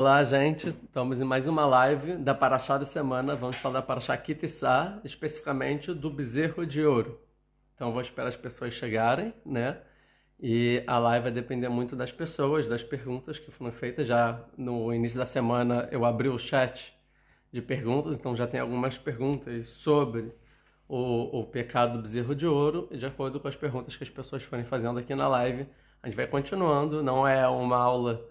Olá, gente. Estamos em mais uma live da Paraxá da semana. Vamos falar da Paraxá Ki Tissá, especificamente do bezerro de ouro. Então, vou esperar as pessoas chegarem, né? E a live vai depender muito das pessoas, das perguntas que foram feitas. Já no início da semana eu abri o chat de perguntas, então já tem algumas perguntas sobre o pecado do bezerro de ouro. E de acordo com as perguntas que as pessoas forem fazendo aqui na live, a gente vai continuando. Não é uma aula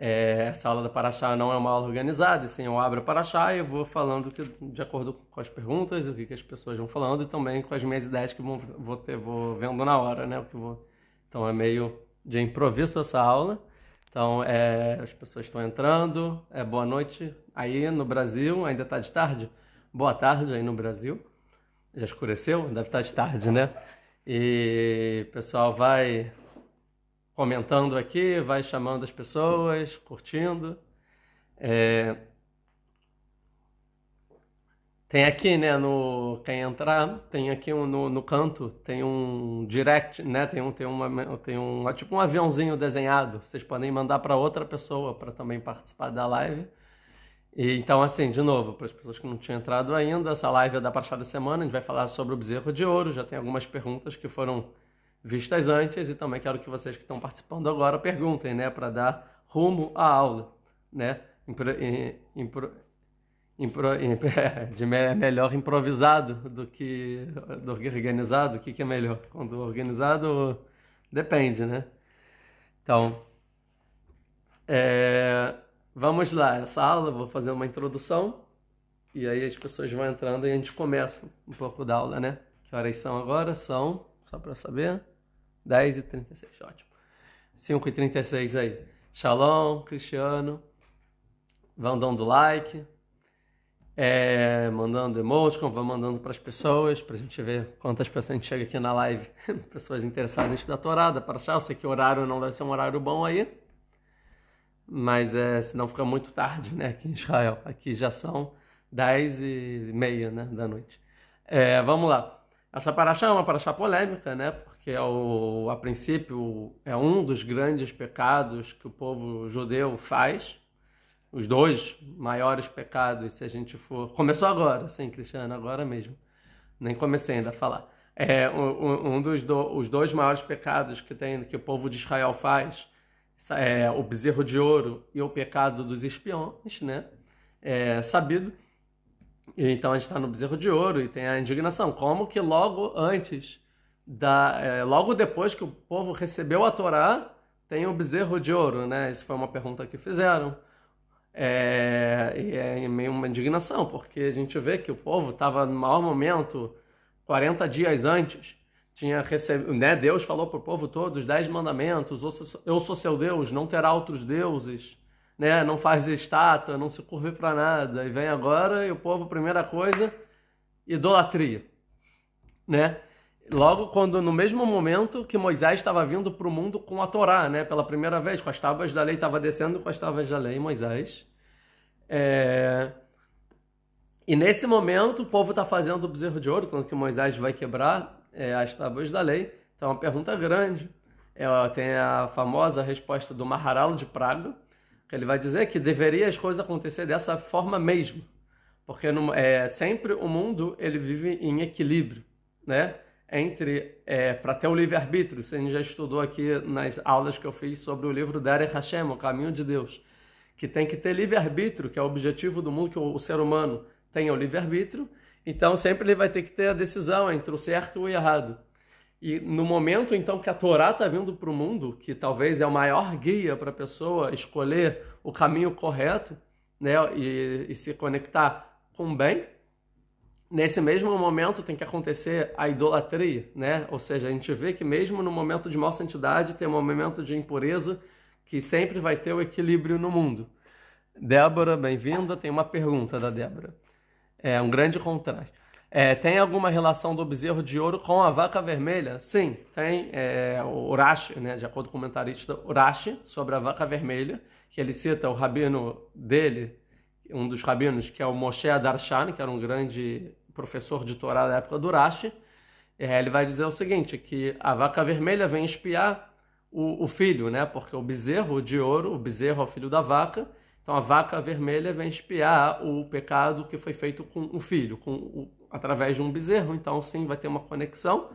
essa aula da Paraxá não é uma aula organizada, assim, eu abro a Paraxá e eu vou falando de acordo com as perguntas, o que as pessoas vão falando e também com as minhas ideias que vou vendo na hora, né? Então é meio de improviso essa aula. Então as pessoas estão entrando, boa noite aí no Brasil, ainda está de tarde? Boa tarde aí no Brasil. Já escureceu? Deve estar de tarde, né? E o pessoal vai comentando aqui, vai chamando as pessoas, curtindo. Tem aqui, né, quem entrar, tem aqui no canto, tem um direct, né, tipo um aviãozinho desenhado. Vocês podem mandar para outra pessoa para também participar da live. E então, assim, de novo, para as pessoas que não tinham entrado ainda, essa live é da Paraxá da semana, a gente vai falar sobre o bezerro de ouro. Já tem algumas perguntas que foram vistas antes e também quero que vocês que estão participando agora perguntem, né, para dar rumo à aula, né? Melhor improvisado do que organizado. O que é melhor? Quando organizado depende, né? Então, vamos lá. Essa aula eu vou fazer uma introdução e aí as pessoas vão entrando e a gente começa um pouco da aula, né? Que horas são agora? São, só para saber, 10h36, ótimo. 5h36 aí. Shalom, Cristiano. Vão dando like, mandando emoticon, vão mandando para as pessoas, para a gente ver quantas pessoas a gente chega aqui na live. Pessoas interessadas em estudar a Torá, para achar. Eu sei que o horário não deve ser um horário bom aí, mas senão fica muito tarde, né, aqui em Israel. Aqui já são 10h30, né, da noite. Vamos lá. Essa paraxá é uma paraxá polêmica, né, porque a princípio é um dos grandes pecados que o povo judeu faz. Os dois maiores pecados, se a gente for... Começou agora, sim, Cristiano, agora mesmo. Nem comecei ainda a falar. Os dois maiores pecados que o povo de Israel faz é o bezerro de ouro e o pecado dos espiões, né? Sabido. E então a gente está no bezerro de ouro e tem a indignação. Como que logo antes, logo depois que o povo recebeu a Torá, tem o bezerro de ouro, né? Essa foi uma pergunta que fizeram. E é meio uma indignação, porque a gente vê que o povo estava no maior momento, 40 dias antes, tinha recebido, né? Deus falou para o povo todo os 10 mandamentos: eu sou seu Deus, não terá outros deuses, né? Não faz estátua, não se curve para nada. E vem agora e o povo, primeira coisa, idolatria, né? Logo quando, no mesmo momento que Moisés estava vindo para o mundo com a Torá, né? Pela primeira vez, com as tábuas da lei, estava descendo com as tábuas da lei, Moisés. E nesse momento o povo está fazendo o bezerro de ouro, tanto que Moisés vai quebrar as tábuas da lei. Então é uma pergunta grande. Tem a famosa resposta do Maharal de Praga, que ele vai dizer que deveria as coisas acontecer dessa forma mesmo, porque sempre o mundo ele vive em equilíbrio, né? Para ter o livre-arbítrio. Você já estudou aqui nas aulas que eu fiz sobre o livro Derech Hashem, o Caminho de Deus, que tem que ter livre-arbítrio, que é o objetivo do mundo, que o ser humano tenha o livre-arbítrio. Então sempre ele vai ter que ter a decisão entre o certo e o errado. E no momento então que a Torá está vindo para o mundo, que talvez é o maior guia para a pessoa escolher o caminho correto, né, e se conectar com o bem, nesse mesmo momento tem que acontecer a idolatria, né? Ou seja, a gente vê que mesmo no momento de maior santidade tem um momento de impureza, que sempre vai ter o equilíbrio no mundo. Débora, bem-vinda. Tem uma pergunta da Débora. É um grande contraste. Tem alguma relação do bezerro de ouro com a vaca vermelha? Sim, tem. O Urashi, né, de acordo com o comentarista Urashi, sobre a vaca vermelha, que ele cita o rabino dele, um dos rabinos, que é o Moshe Darshan, que era um grande professor de Torá da época do Urashi. Ele vai dizer o seguinte, que a vaca vermelha vem espiar o filho, né? Porque o bezerro de ouro, o bezerro é o filho da vaca, Então a vaca vermelha vem expiar o pecado que foi feito com o filho, através de um bezerro. Então sim, vai ter uma conexão.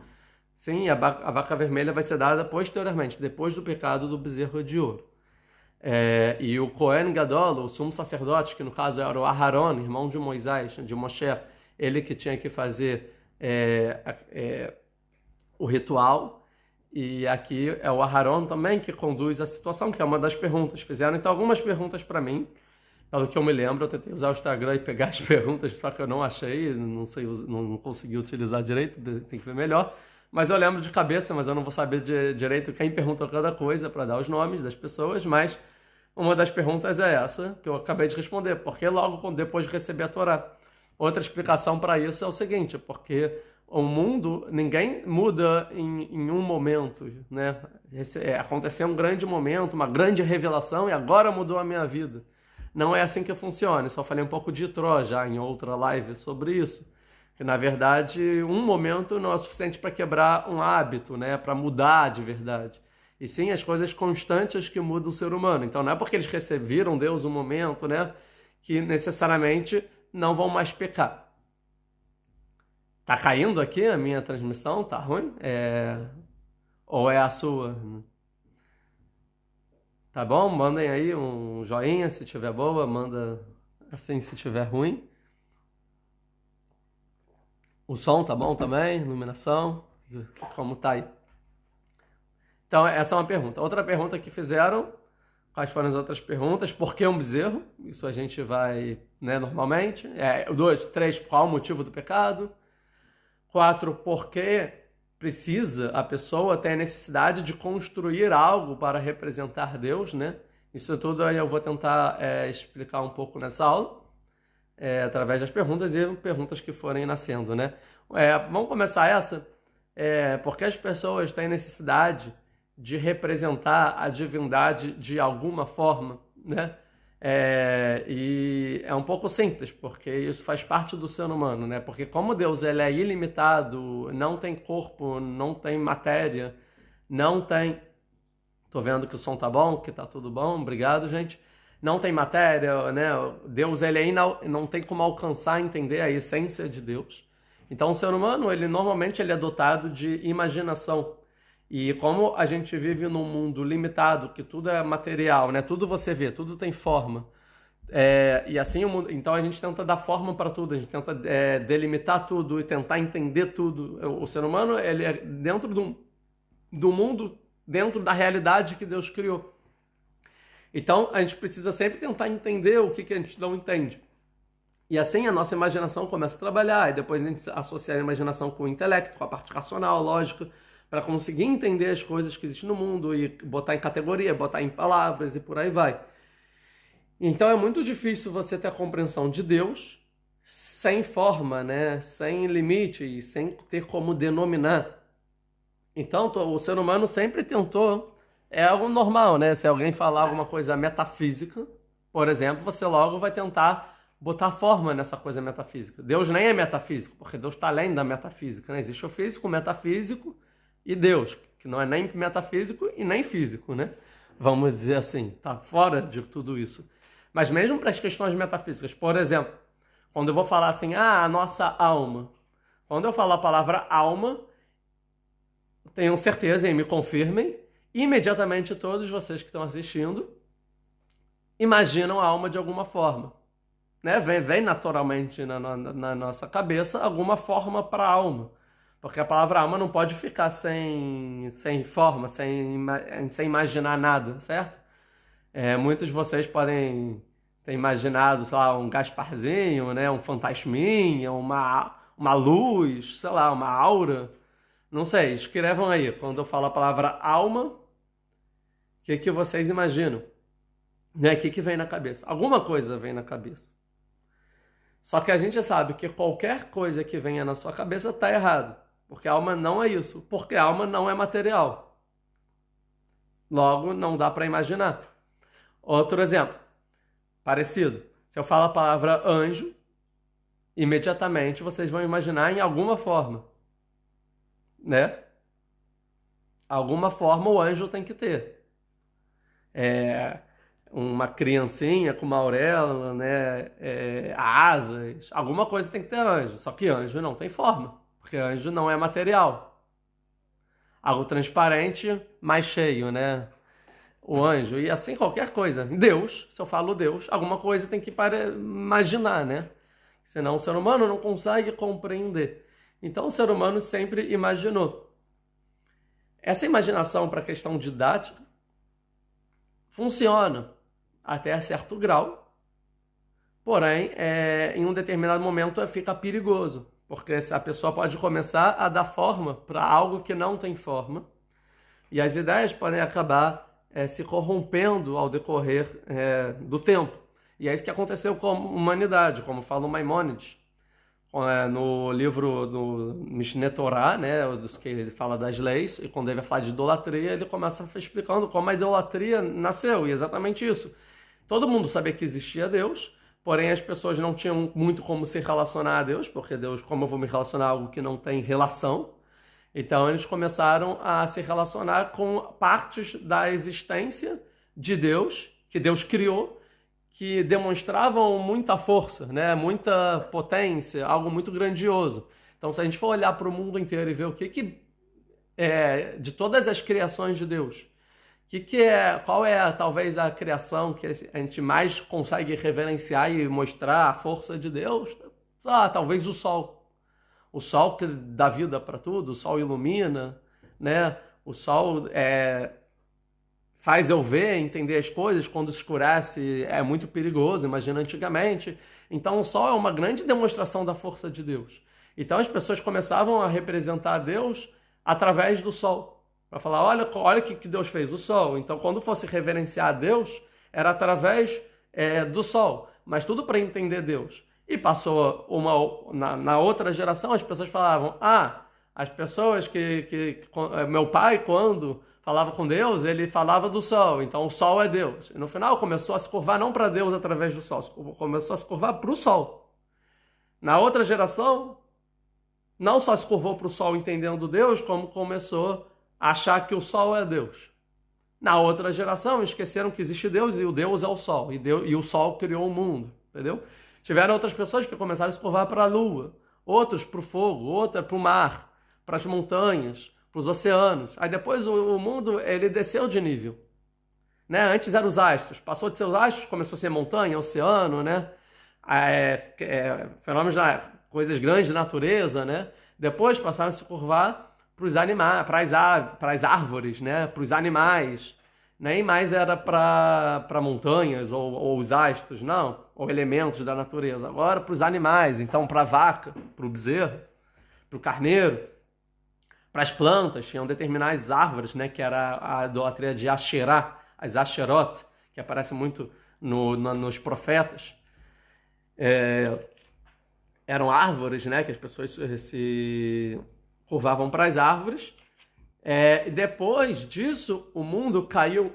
Sim, a vaca vermelha vai ser dada posteriormente, depois do pecado do bezerro de ouro. E o Cohen Gadol, o sumo sacerdote, que no caso era o Aharon, irmão de Moisés, de Moshe, ele que tinha que fazer o ritual. E aqui é o Aharon também que conduz a situação, que é uma das perguntas. Fizeram então algumas perguntas para mim, pelo que eu me lembro. Eu tentei usar o Instagram e pegar as perguntas, só que eu não achei, não sei, não consegui utilizar direito, tem que ver melhor. Mas eu lembro de cabeça, mas eu não vou saber direito quem perguntou cada coisa para dar os nomes das pessoas. Mas uma das perguntas é essa, que eu acabei de responder. Porque logo depois de receber a Torá. Outra explicação para isso é o seguinte, porque o mundo, ninguém muda em um momento, né? Aconteceu um grande momento, uma grande revelação e agora mudou a minha vida. Não é assim que funciona. Eu só falei um pouco de Itró já em outra live sobre isso. Que, na verdade, um momento não é suficiente para quebrar um hábito, né? Para mudar de verdade. E sim as coisas constantes que mudam o ser humano. Então não é porque eles receberam Deus um momento, né? Que necessariamente não vão mais pecar. Tá caindo aqui a minha transmissão? Tá ruim? Ou é a sua? Tá bom? Mandem aí um joinha se tiver boa, manda assim se tiver ruim. O som tá bom também? Iluminação? Como tá aí? Então, essa é uma pergunta. Outra pergunta que fizeram, quais foram as outras perguntas? Por que um bezerro? Isso a gente vai, né, normalmente. 2, 3, qual o motivo do pecado? 4, por que precisa a pessoa ter a necessidade de construir algo para representar Deus, né? Isso tudo aí eu vou tentar explicar um pouco nessa aula. Através das perguntas e perguntas que forem nascendo, né? Vamos começar essa. Porque as pessoas têm necessidade de representar a divindade de alguma forma, né? E é um pouco simples, porque isso faz parte do ser humano, né? Porque como Deus ele é ilimitado, não tem corpo, não tem matéria, não tem... Tô vendo que o som tá bom, que tá tudo bom, obrigado, gente. Não tem matéria, né? Deus ele não tem como alcançar, entender a essência de Deus. Então o ser humano, normalmente ele é dotado de imaginação. E como a gente vive num mundo limitado, que tudo é material, né? Tudo você vê, tudo tem forma. E assim então a gente tenta dar forma para tudo, a gente tenta delimitar tudo e tentar entender tudo. O ser humano ele é dentro do mundo, dentro da realidade que Deus criou. Então, a gente precisa sempre tentar entender o que a gente não entende. E assim a nossa imaginação começa a trabalhar, e depois a gente associa a imaginação com o intelecto, com a parte racional, lógica, para conseguir entender as coisas que existem no mundo e botar em categoria, botar em palavras e por aí vai. Então é muito difícil você ter a compreensão de Deus sem forma, né? Sem limite e sem ter como denominar. Então o ser humano sempre tentou... É algo normal, né? Se alguém falar alguma coisa metafísica, por exemplo, você logo vai tentar botar forma nessa coisa metafísica. Deus nem é metafísico, porque Deus está além da metafísica, né? Existe o físico, o metafísico e Deus, que não é nem metafísico e nem físico, né? Vamos dizer assim, está fora de tudo isso. Mas mesmo para as questões metafísicas, por exemplo, quando eu vou falar assim, a nossa alma. Quando eu falo a palavra alma, tenham certeza e me confirmem, imediatamente todos vocês que estão assistindo imaginam a alma de alguma forma, né? Vem naturalmente na nossa cabeça alguma forma para a alma, porque a palavra alma não pode ficar sem forma, sem imaginar nada, certo? Muitos de vocês podem ter imaginado, sei lá, um Gasparzinho, né? Um fantasminha, uma luz, sei lá, uma aura. Não sei, escrevam aí, quando eu falo a palavra alma, o que vocês imaginam? Né? O que vem na cabeça? Alguma coisa vem na cabeça. Só que a gente sabe que qualquer coisa que venha na sua cabeça está errado. Porque a alma não é isso. Porque a alma não é material. Logo, não dá para imaginar. Outro exemplo, parecido. Se eu falo a palavra anjo, imediatamente vocês vão imaginar em alguma forma. Né? Alguma forma o anjo tem que ter. uma criancinha com uma auréola, né, asas, alguma coisa tem que ter anjo. Só que anjo não tem forma, porque anjo não é material. Algo transparente, mais cheio, né? O anjo. E assim qualquer coisa. Deus, se eu falo Deus, alguma coisa tem que imaginar, né? Senão o ser humano não consegue compreender. Então o ser humano sempre imaginou. Essa imaginação para a questão didática funciona até certo grau, porém, em um determinado momento fica perigoso, porque a pessoa pode começar a dar forma para algo que não tem forma, e as ideias podem acabar se corrompendo ao decorrer do tempo. E é isso que aconteceu com a humanidade, como fala o Maimônides. No livro do Mishneh Torah, né, dos que ele fala das leis, e quando ele vai falar de idolatria, ele começa explicando como a idolatria nasceu, e exatamente isso. Todo mundo sabia que existia Deus, porém as pessoas não tinham muito como se relacionar a Deus, porque Deus, como eu vou me relacionar a algo que não tem relação? Então eles começaram a se relacionar com partes da existência de Deus, que Deus criou, que demonstravam muita força, né? Muita potência, algo muito grandioso. Então, se a gente for olhar para o mundo inteiro e ver o que de todas as criações de Deus, qual é talvez a criação que a gente mais consegue reverenciar e mostrar a força de Deus? Talvez o Sol. O Sol que dá vida para tudo, o Sol ilumina, né? O Sol faz eu ver, entender as coisas. Quando escurece é muito perigoso, imagina antigamente. Então o Sol é uma grande demonstração da força de Deus. Então as pessoas começavam a representar Deus através do Sol. Para falar, olha o que Deus fez, o Sol. Então quando fosse reverenciar a Deus, era através do Sol. Mas tudo para entender Deus. E passou na outra geração, as pessoas falavam, as pessoas meu pai, quando falava com Deus, ele falava do sol, então o sol é Deus. E no final começou a se curvar não para Deus através do sol, começou a se curvar para o sol. Na outra geração, não só se curvou para o sol entendendo Deus, como começou a achar que o sol é Deus. Na outra geração, esqueceram que existe Deus e o Deus é o sol, e o sol criou o mundo, entendeu? Tiveram outras pessoas que começaram a se curvar para a lua, outros para o fogo, outra para o mar, para as montanhas, para os oceanos. Aí depois o mundo ele desceu de nível. Né? Antes eram os astros, passou de ser os astros, começou a ser montanha, oceano, né? Fenômenos, coisas grandes de natureza, né? Depois passaram a se curvar para os animais, para as árvores, né? Para os animais. Nem mais era para montanhas ou os astros, não, ou elementos da natureza. Agora para os animais, então para a vaca, para o bezerro, para o carneiro, para as plantas, tinham determinadas árvores, né, que era a idolatria de Asherá, as Asherot, que aparece muito nos profetas. Eram árvores, né, que as pessoas se curvavam para as árvores. E depois disso, o mundo caiu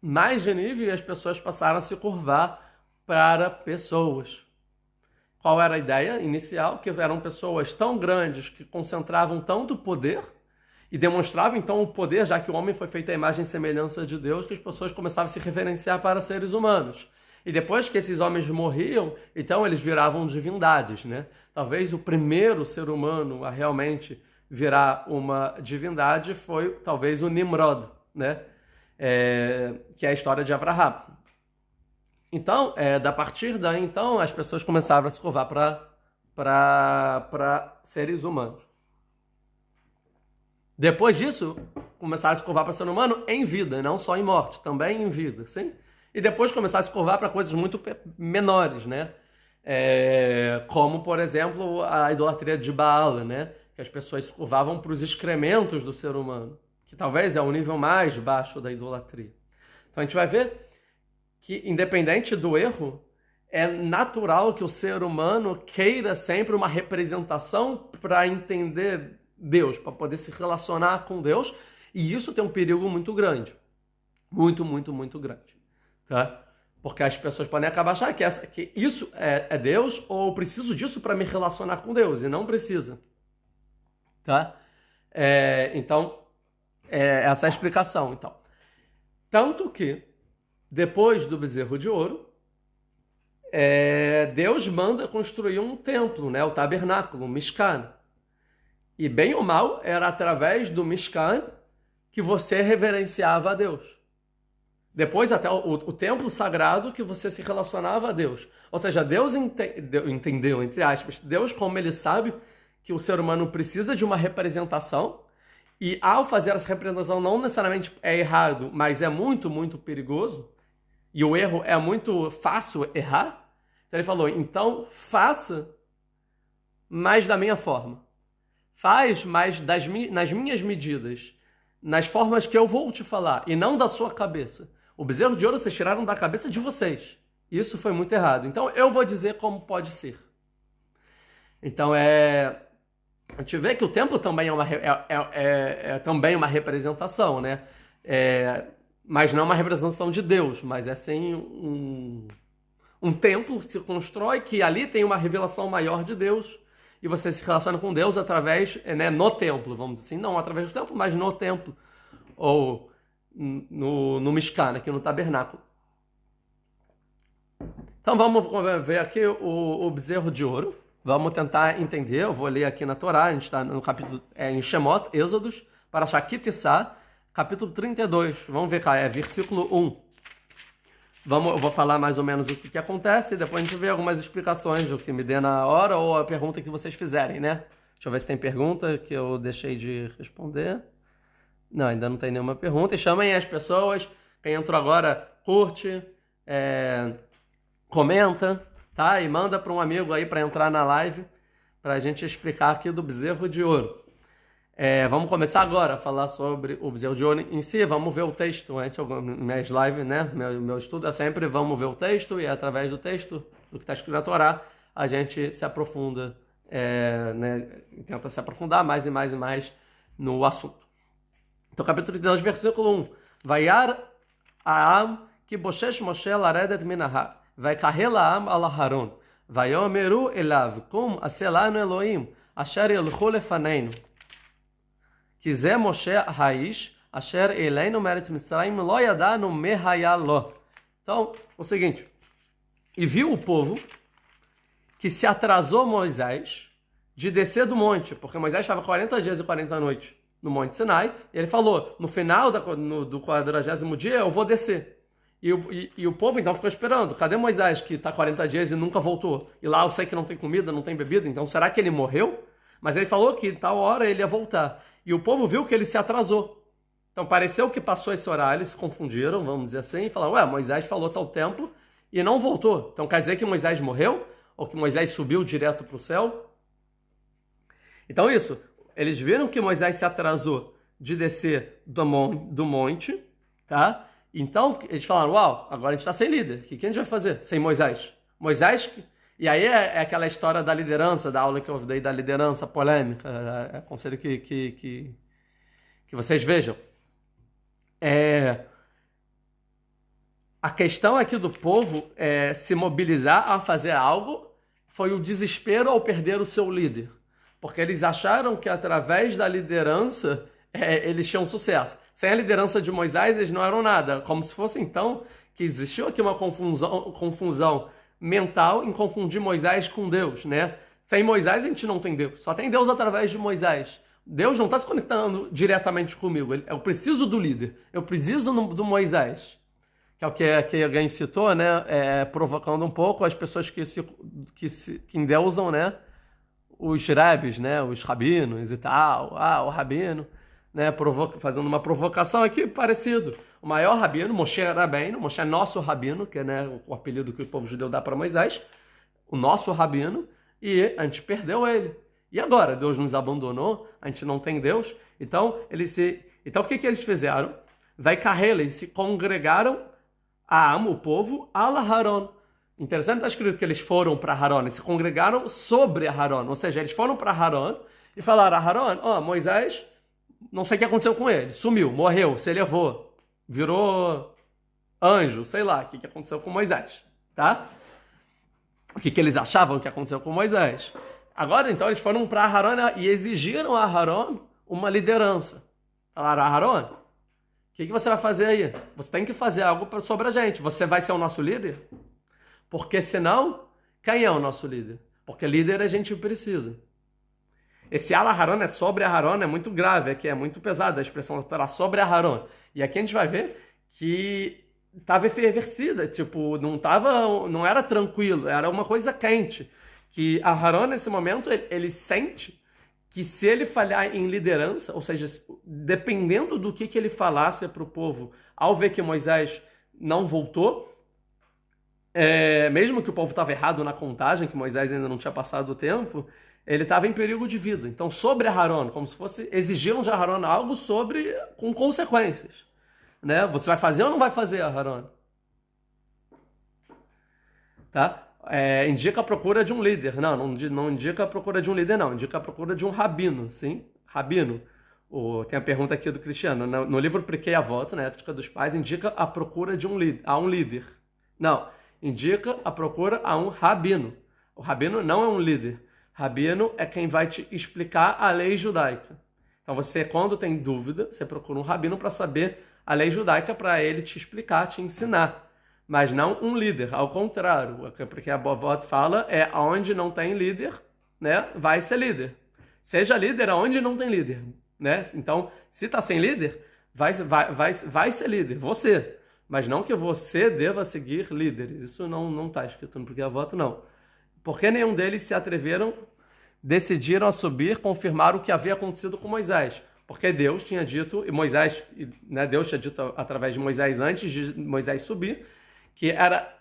mais de nível e as pessoas passaram a se curvar para pessoas. Qual era a ideia inicial? Que eram pessoas tão grandes que concentravam tanto poder e demonstravam então o poder, já que o homem foi feito à imagem e semelhança de Deus, que as pessoas começavam a se reverenciar para seres humanos. E depois que esses homens morriam, então eles viravam divindades, né? Talvez o primeiro ser humano a realmente virar uma divindade foi talvez o Nimrod, né? Que é a história de Abraham. Então, a partir daí, então, as pessoas começaram a se curvar para seres humanos. Depois disso, começaram a se curvar para ser humano em vida, não só em morte, também em vida, sim? E depois começaram a se curvar para coisas muito menores, né? Como, por exemplo, a idolatria de Baal, né? Que as pessoas se curvavam para os excrementos do ser humano, que talvez é o nível mais baixo da idolatria. Então a gente vai ver que, independente do erro, é natural que o ser humano queira sempre uma representação para entender Deus, para poder se relacionar com Deus, e isso tem um perigo muito grande. Muito, muito, muito grande. Tá? Porque as pessoas podem acabar achando que isso é Deus, ou eu preciso disso para me relacionar com Deus, e não precisa. Tá? Então, essa é a explicação. Então. Tanto que depois do bezerro de ouro, Deus manda construir um templo, né? O tabernáculo, o Mishkan. E bem ou mal, era através do Mishkan que você reverenciava a Deus. Depois até o templo sagrado que você se relacionava a Deus. Ou seja, Deus entendeu, entre aspas, Deus como ele sabe que o ser humano precisa de uma representação e ao fazer essa representação não necessariamente é errado, mas é muito, muito perigoso e o erro é muito fácil errar. Então ele falou, então faça, mas da minha forma. Faz, mas nas minhas medidas, nas formas que eu vou te falar e não da sua cabeça. O bezerro de ouro vocês tiraram da cabeça de vocês. Isso foi muito errado. Então eu vou dizer como pode ser. Então a gente vê que o templo também é também uma representação, né? Mas não uma representação de Deus, mas é sim um templo que se constrói, que ali tem uma revelação maior de Deus, e você se relaciona com Deus através, né, no templo, vamos dizer assim, não através do templo, mas no templo, ou no Mishkan, aqui no tabernáculo. Então vamos ver aqui o bezerro de ouro. Vamos tentar entender, eu vou ler aqui na Torá, a gente está no capítulo, em Shemot, Êxodos, para Shakitissá, capítulo 32. Vamos ver, cara, versículo 1. Eu vou falar mais ou menos o que acontece e depois a gente vê algumas explicações do que me dê na hora ou a pergunta que vocês fizerem, né? Deixa eu ver se tem pergunta que eu deixei de responder. Não, ainda não tem nenhuma pergunta. E chamem as pessoas. Quem entrou agora, curte, comenta, tá? E manda para um amigo aí para entrar na live para a gente explicar aqui do bezerro de ouro. Vamos começar agora a falar sobre o bezerro de ouro em si. Vamos ver o texto antes, minhas lives, né? Meu estudo é sempre vamos ver o texto e através do texto, do que está escrito na Torá, a gente se aprofunda, né? Tenta se aprofundar mais e mais e mais no assunto. Então, capítulo 32, versículo 1. Vayar Aam ki boshesh Moshe laredet minaha. Vaikahel Aam al Haron. Vayomeru elav kum aselanu Elohim asher yelchu lefaneinu. כי זה משה האיש, אשר אלינו מארץ מצרים, לא ידענו מה היה לו. Então, o seguinte, e viu o povo que se atrasou Moisés de descer do monte, porque Moisés estava 40 dias e 40 noites no Monte Sinai, e ele falou, no final do 40º dia eu vou descer. E o povo então ficou esperando, cadê Moisés que está 40 dias e nunca voltou? E lá eu sei que não tem comida, não tem bebida, então será que ele morreu? Mas ele falou que tal hora ele ia voltar. E o povo viu que ele se atrasou. Então pareceu que passou esse horário, eles se confundiram, vamos dizer assim, e falaram, Moisés falou tal tempo e não voltou. Então quer dizer que Moisés morreu? Ou que Moisés subiu direto para o céu? Então isso, eles viram que Moisés se atrasou de descer do monte, tá? Então eles falaram, agora a gente está sem líder, o que a gente vai fazer sem Moisés? E aí é aquela história da liderança, da aula que eu dei da liderança polêmica, aconselho que vocês vejam. A questão aqui do povo se mobilizar a fazer algo foi o desespero ao perder o seu líder. Porque eles acharam que através da liderança eles tinham sucesso. Sem a liderança de Moisés eles não eram nada. Como se fosse então que existiu aqui uma confusão mental em confundir Moisés com Deus, né? Sem Moisés a gente não tem Deus, só tem Deus através de Moisés. Deus não está se conectando diretamente comigo, eu preciso do líder, eu preciso do Moisés, que é o que alguém citou, né? Provocando um pouco as pessoas que endeusam, né? Os rebes, né? Os rabinos e tal, o rabino, né? Fazendo uma provocação aqui parecido. O maior rabino, Moshe Rabbeinu, Moshe é nosso rabino, que é, né, o apelido que o povo judeu dá para Moisés, o nosso rabino, e a gente perdeu ele. E agora? Deus nos abandonou, a gente não tem Deus. Então, o que eles fizeram? Eles se congregaram o povo, ala Haron. Interessante, está escrito que eles foram para Haron, eles se congregaram sobre Haron, ou seja, eles foram para Haron e falaram a Haron, Moisés, não sei o que aconteceu com ele, sumiu, morreu, se elevou, virou anjo, sei lá, o que aconteceu com Moisés, tá? O que eles achavam que aconteceu com Moisés. Agora, então, eles foram para Haron e exigiram a Haron uma liderança. Falaram, Haron, o que você vai fazer aí? Você tem que fazer algo sobre a gente. Você vai ser o nosso líder? Porque senão, quem é o nosso líder? Porque líder a gente precisa. Esse Al-Aharon é sobre Aharon, é muito grave, é muito pesado a expressão da Torá, sobre Aharon. E aqui a gente vai ver que estava efervescida, tipo, não era tranquilo, era uma coisa quente. Que Aharon, nesse momento, ele sente que se ele falhar em liderança, ou seja, dependendo do que ele falasse para o povo, ao ver que Moisés não voltou, mesmo que o povo estava errado na contagem, que Moisés ainda não tinha passado o tempo, ele estava em perigo de vida. Então, sobre Aharon, como se fosse, exigiram de Aharon algo com consequências. Né? Você vai fazer ou não vai fazer, Aharon? Tá? Indica a procura de um líder. Não indica a procura de um líder, não. Indica a procura de um rabino, sim? Rabino. Tem a pergunta aqui do Cristiano. No livro Priquei Avot, na Ética dos Pais, indica a procura de um líder. Não. Indica a procura a um rabino. O rabino não é um líder. Rabino é quem vai te explicar a lei judaica. Então você, quando tem dúvida, você procura um rabino para saber a lei judaica, para ele te explicar, te ensinar. Mas não um líder, ao contrário. Porque a Avot fala aonde não tem líder, né, vai ser líder. Seja líder aonde não tem líder. Né? Então, se está sem líder, vai ser líder, você. Mas não que você deva seguir líderes. Isso não está escrito no Priquei Avot, não. Porque nenhum deles se atreveram, decidiram a subir, confirmar o que havia acontecido com Moisés. Porque Deus tinha dito, e Moisés, né, Deus tinha dito através de Moisés, antes de Moisés subir, que era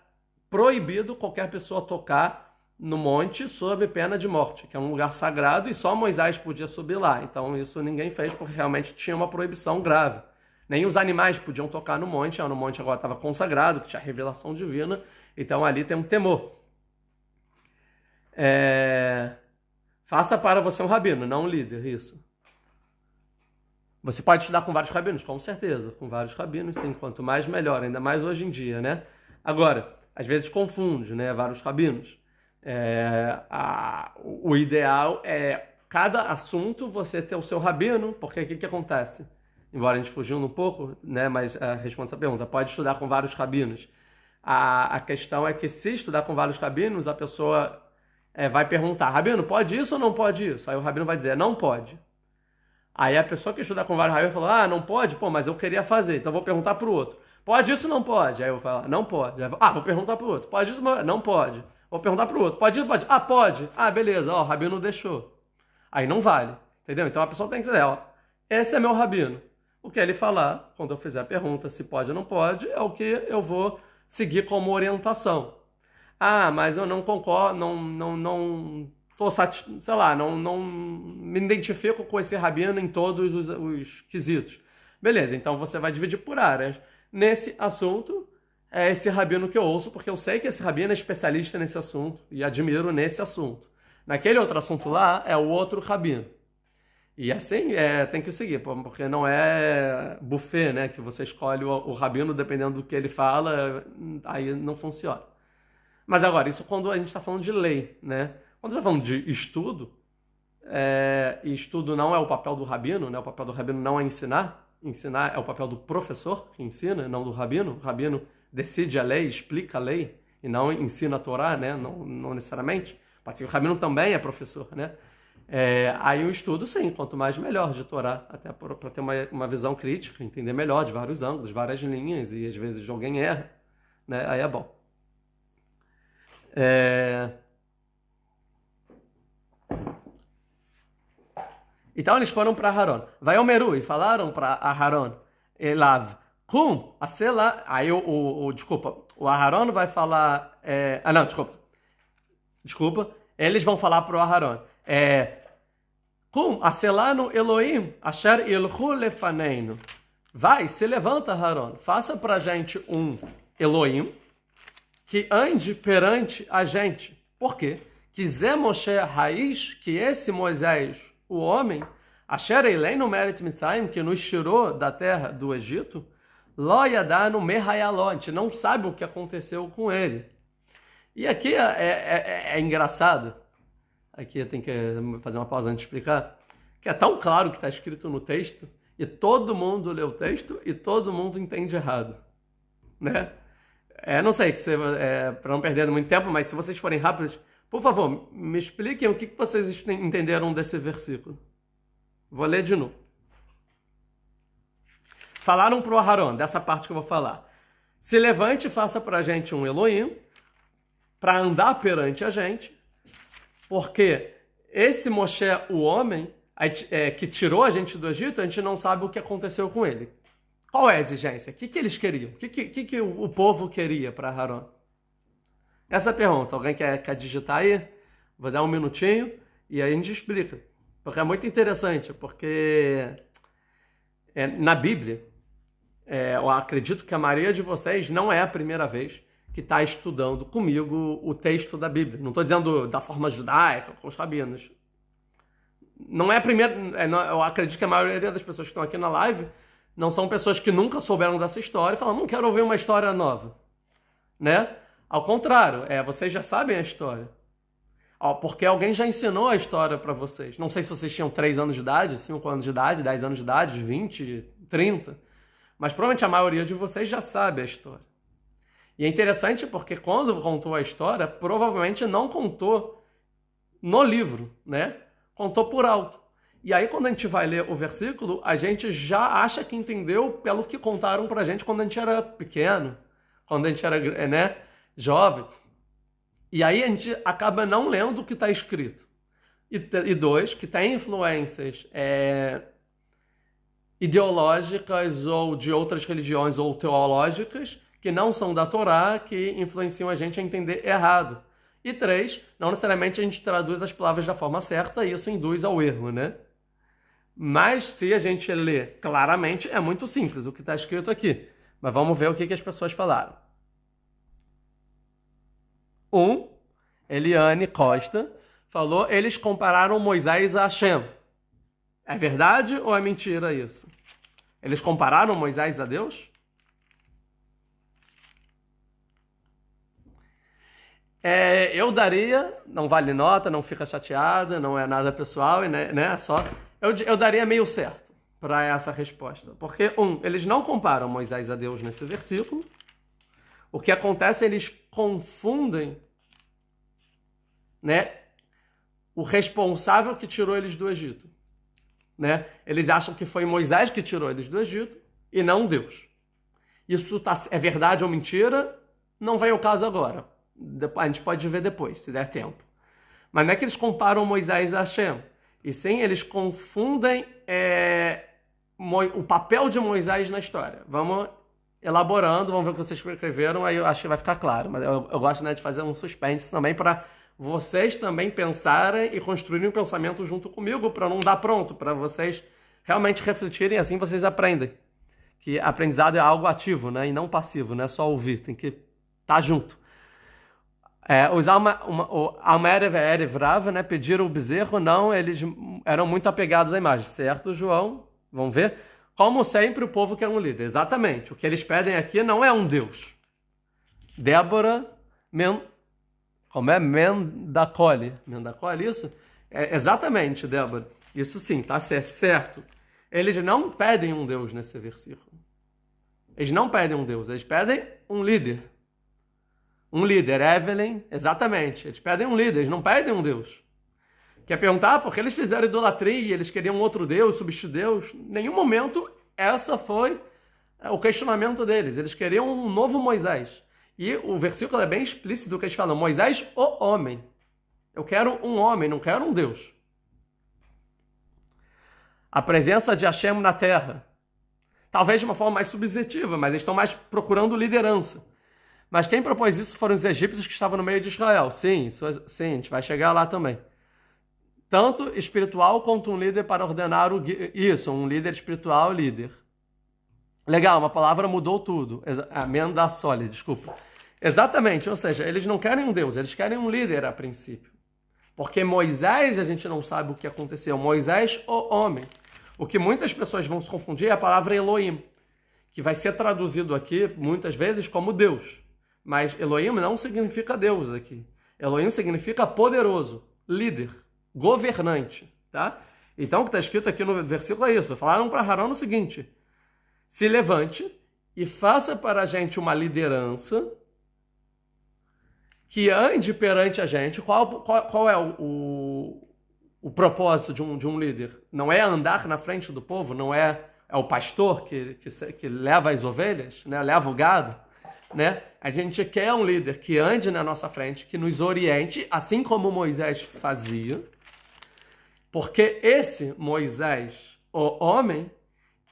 proibido qualquer pessoa tocar no monte sob pena de morte, que é um lugar sagrado e só Moisés podia subir lá. Então isso ninguém fez porque realmente tinha uma proibição grave. Nem os animais podiam tocar no monte agora estava consagrado, que tinha revelação divina, então ali tem um temor. Faça para você um rabino, não um líder, isso. Você pode estudar com vários rabinos, com certeza, com vários rabinos, sim, quanto mais melhor, ainda mais hoje em dia, né? Agora, às vezes confunde, né, vários rabinos. O ideal é, cada assunto, você ter o seu rabino, porque o que acontece? Embora a gente fugindo um pouco, né, mas responde essa pergunta, pode estudar com vários rabinos. A questão é que se estudar com vários rabinos, a pessoa vai perguntar, rabino, pode isso ou não pode isso? Aí o rabino vai dizer, não pode. Aí a pessoa que estuda com vários rabinos fala, não pode? Pô, mas eu queria fazer, então eu vou perguntar pro outro. Pode isso ou não pode? Aí eu vou falar, não pode. Aí vou perguntar pro outro. Pode isso? Não pode. Vou perguntar pro outro. Pode isso? Pode. Pode. Beleza. O rabino deixou. Aí não vale. Entendeu? Então a pessoa tem que dizer, esse é meu rabino. O que ele falar, quando eu fizer a pergunta se pode ou não pode, é o que eu vou seguir como orientação. Mas eu não concordo, não me identifico com esse rabino em todos os quesitos. Beleza, então você vai dividir por áreas. Nesse assunto, é esse rabino que eu ouço, porque eu sei que esse rabino é especialista nesse assunto e admiro nesse assunto. Naquele outro assunto lá, é o outro rabino. E assim, tem que seguir, porque não é buffet, né? Que você escolhe o rabino dependendo do que ele fala, aí não funciona. Mas agora, isso quando a gente está falando de lei, né? Quando está falando de estudo, e estudo não é o papel do rabino, né? O papel do rabino não é ensinar. Ensinar é o papel do professor que ensina, não do rabino. O rabino decide a lei, explica a lei, e não ensina a Torá, né? Não necessariamente. Pode ser que o rabino também é professor, né? Aí o estudo, sim, quanto mais melhor de Torá, até para ter uma visão crítica, entender melhor de vários ângulos, várias linhas, e às vezes alguém erra, né? Aí é bom. Então eles foram para Aharon. Vai ao Meru e falaram para Aharon, Elav, Asela. Aí desculpa, o Aharon vai falar. Desculpa. Eles vão falar para o Aharon. Aselano Elohim, Asher Ilhu Lefaneinu. Vai, se levanta, Aharon. Faça para a gente um Elohim que ande perante a gente. Por quê? Que Zé Moshe Raiz, que esse Moisés, o homem, Asher Eileinu Meret Mitzrayim, que nos tirou da terra do Egito, Lo Yadanu Mehayaló, a gente não sabe o que aconteceu com ele. E aqui é engraçado, aqui tem que fazer uma pausa antes de explicar, que é tão claro que está escrito no texto, E todo mundo lê o texto e todo mundo entende errado, né? Não sei, para não perder muito tempo, mas se vocês forem rápidos, por favor, me expliquem o que vocês entenderam desse versículo. Vou ler de novo. Falaram para o Aharon, dessa parte que eu vou falar. Se levante e faça para a gente um Elohim, para andar perante a gente, porque esse Moshe, o homem, que tirou a gente do Egito, a gente não sabe o que aconteceu com ele. Qual é a exigência? O que eles queriam? O que o povo queria para Aharon? Essa pergunta, alguém quer digitar aí? Vou dar um minutinho e aí a gente explica. Porque é muito interessante, porque na Bíblia, eu acredito que a maioria de vocês não é a primeira vez que está estudando comigo o texto da Bíblia. Não estou dizendo da forma judaica, com os rabinos. Não é a primeira... eu acredito que a maioria das pessoas que estão aqui na live não são pessoas que nunca souberam dessa história e falam, não quero ouvir uma história nova. Né? Ao contrário, vocês já sabem a história. Porque alguém já ensinou a história para vocês. Não sei se vocês tinham 3 anos de idade, 5 anos de idade, 10 anos de idade, 20, 30. Mas provavelmente a maioria de vocês já sabe a história. E é interessante porque quando contou a história, provavelmente não contou no livro, né? Contou por alto. E aí quando a gente vai ler o versículo, a gente já acha que entendeu pelo que contaram pra gente quando a gente era pequeno, quando a gente era, jovem. E aí a gente acaba não lendo o que está escrito. E 2, que tem influências ideológicas ou de outras religiões ou teológicas que não são da Torá, que influenciam a gente a entender errado. E 3, não necessariamente a gente traduz as palavras da forma certa e isso induz ao erro, né? Mas se a gente lê claramente, é muito simples o que está escrito aqui. Mas vamos ver o que as pessoas falaram. Eliane Costa, falou, eles compararam Moisés a Hashem. É verdade ou é mentira isso? Eles compararam Moisés a Deus? Eu daria, não vale nota, não fica chateada, não é nada pessoal, né? Só eu daria meio certo para essa resposta. Porque, eles não comparam Moisés a Deus nesse versículo. O que acontece, eles confundem, né, o responsável que tirou eles do Egito. Né? Eles acham que foi Moisés que tirou eles do Egito e não Deus. Isso é verdade ou mentira? Não vem ao caso agora. A gente pode ver depois, se der tempo. Mas não é que eles comparam Moisés a Hashem. E sim, eles confundem o papel de Moisés na história. Vamos elaborando, vamos ver o que vocês escreveram, aí eu acho que vai ficar claro. Mas eu gosto, né, de fazer um suspense também para vocês também pensarem e construírem um pensamento junto comigo, para não dar pronto, para vocês realmente refletirem, assim vocês aprendem. Que aprendizado é algo ativo, né, e não passivo, não é só ouvir, tem que estar junto. Os Almerev e Erev, né, pediram o bezerro, não, eles eram muito apegados à imagem, certo, João? Vamos ver? Como sempre, o povo quer um líder. Exatamente. O que eles pedem aqui não é um Deus. Débora como é? Mendacoli. Mendacoli, isso? Exatamente, Débora. Isso sim, tá certo. Eles não pedem um Deus nesse versículo. Eles não pedem um Deus, eles pedem um líder. Um líder, Evelyn, exatamente. Eles pedem um líder, eles não pedem um Deus. Quer perguntar por que eles fizeram idolatria, eles queriam outro Deus, substituir Deus? Em nenhum momento essa foi o questionamento deles. Eles queriam um novo Moisés. E o versículo é bem explícito que eles falam, Moisés, o homem. Eu quero um homem, não quero um Deus. A presença de Hashem na terra. Talvez de uma forma mais subjetiva, mas eles estão mais procurando liderança. Mas quem propôs isso foram os egípcios que estavam no meio de Israel. Sim, sim, a gente vai chegar lá também. Tanto espiritual quanto um líder para ordenar isso, um líder espiritual, líder. Legal, uma palavra mudou tudo. Mendassoli, desculpa. Exatamente, ou seja, eles não querem um Deus, eles querem um líder a princípio. Porque Moisés, a gente não sabe o que aconteceu. Moisés, o homem. O que muitas pessoas vão se confundir é a palavra Elohim, que vai ser traduzido aqui, muitas vezes, como Deus. Mas Elohim não significa Deus aqui. Elohim significa poderoso, líder, governante, tá? Então, o que está escrito aqui no versículo é isso. Falaram para Arão o seguinte: se levante e faça para a gente uma liderança que ande perante a gente. Qual é o propósito de um líder? Não é andar na frente do povo, não é o pastor que leva as ovelhas, né? Leva o gado, né? A gente quer um líder que ande na nossa frente, que nos oriente, assim como Moisés fazia, porque esse Moisés, o homem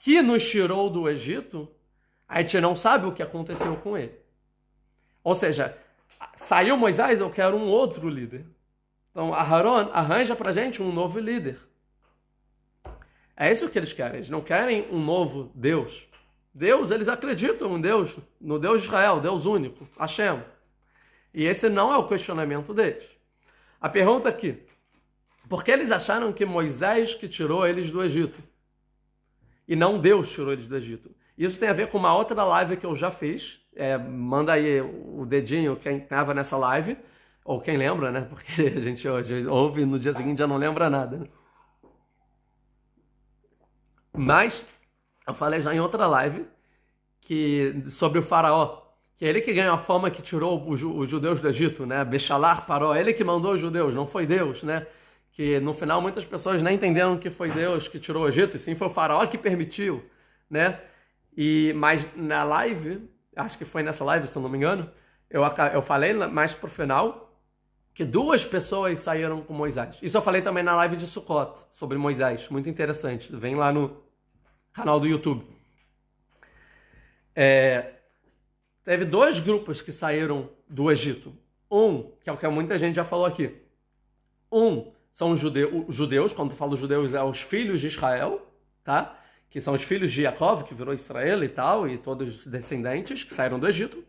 que nos tirou do Egito, a gente não sabe o que aconteceu com ele. Ou seja, saiu Moisés, eu quero um outro líder. Então, Aharon arranja pra gente um novo líder. É isso que eles querem. Eles não querem um novo Deus. Deus, eles acreditam em Deus, no Deus de Israel, Deus único, Hashem. E esse não é o questionamento deles. A pergunta aqui: por que eles acharam que Moisés que tirou eles do Egito? E não Deus tirou eles do Egito? Isso tem a ver com uma outra live que eu já fiz. Manda aí o dedinho quem estava nessa live, ou quem lembra, né? Porque a gente hoje ouve e no dia seguinte já não lembra nada, né? Mas eu falei já em outra live sobre o faraó, que é ele que ganhou a fama que tirou os judeus do Egito, né? Beshalar Paró, ele que mandou os judeus, não foi Deus, né? Que no final muitas pessoas nem entenderam que foi Deus que tirou o Egito, e sim foi o faraó que permitiu, né? Mas na live, acho que foi nessa live, se eu não me engano, eu falei mais pro final que 2 pessoas saíram com Moisés. Isso eu falei também na live de Sukkot, sobre Moisés, muito interessante. Vem lá no canal do YouTube. Teve 2 grupos que saíram do Egito. Que é o que muita gente já falou aqui. São os judeus, quando eu falo judeus, é os filhos de Israel, tá? Que são os filhos de Jacob, que virou Israel e tal, e todos os descendentes que saíram do Egito.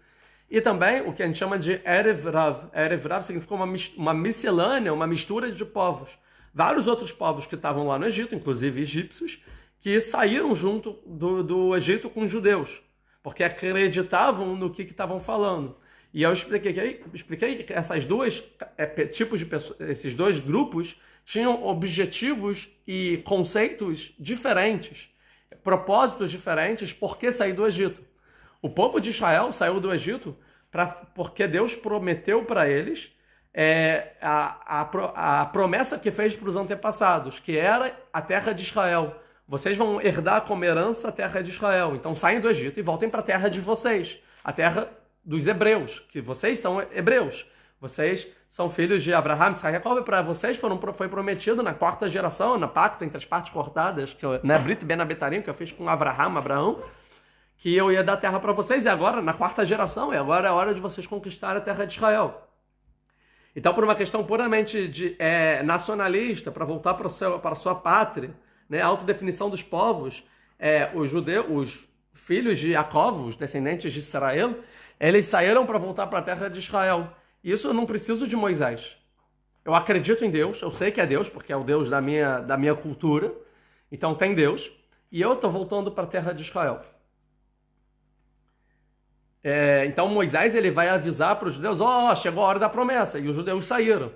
E também o que a gente chama de Erev Rav. Erev Rav significa uma miscelânea, uma mistura de povos. Vários outros povos que estavam lá no Egito, inclusive egípcios, que saíram junto do Egito com os judeus, porque acreditavam no que estavam falando. E eu expliquei que essas duas tipos de pessoas, esses 2 grupos tinham objetivos e conceitos diferentes, propósitos diferentes, por que sair do Egito. O povo de Israel saiu do Egito porque Deus prometeu para eles a promessa que fez para os antepassados, que era a terra de Israel. Vocês vão herdar como herança a terra de Israel. Então saem do Egito e voltem para a terra de vocês, a terra dos hebreus, que vocês são hebreus. Vocês são filhos de Abraham, Isaac e Jacob. Para vocês foi prometido na 4ª geração, no pacto entre as partes cortadas, na Brit Ben Abetarim, que eu fiz com Abraão, que eu ia dar a terra para vocês, e agora, na 4ª geração, e agora é a hora de vocês conquistarem a terra de Israel. Então, por uma questão puramente nacionalista, para voltar para a sua pátria, né, a autodefinição dos povos, os filhos de Jacob, os descendentes de Israel, eles saíram para voltar para a terra de Israel. Isso eu não preciso de Moisés. Eu acredito em Deus, eu sei que é Deus, porque é o Deus da minha cultura. Então tem Deus, e eu estou voltando para a terra de Israel. Então Moisés ele vai avisar para os judeus: chegou a hora da promessa, e os judeus saíram,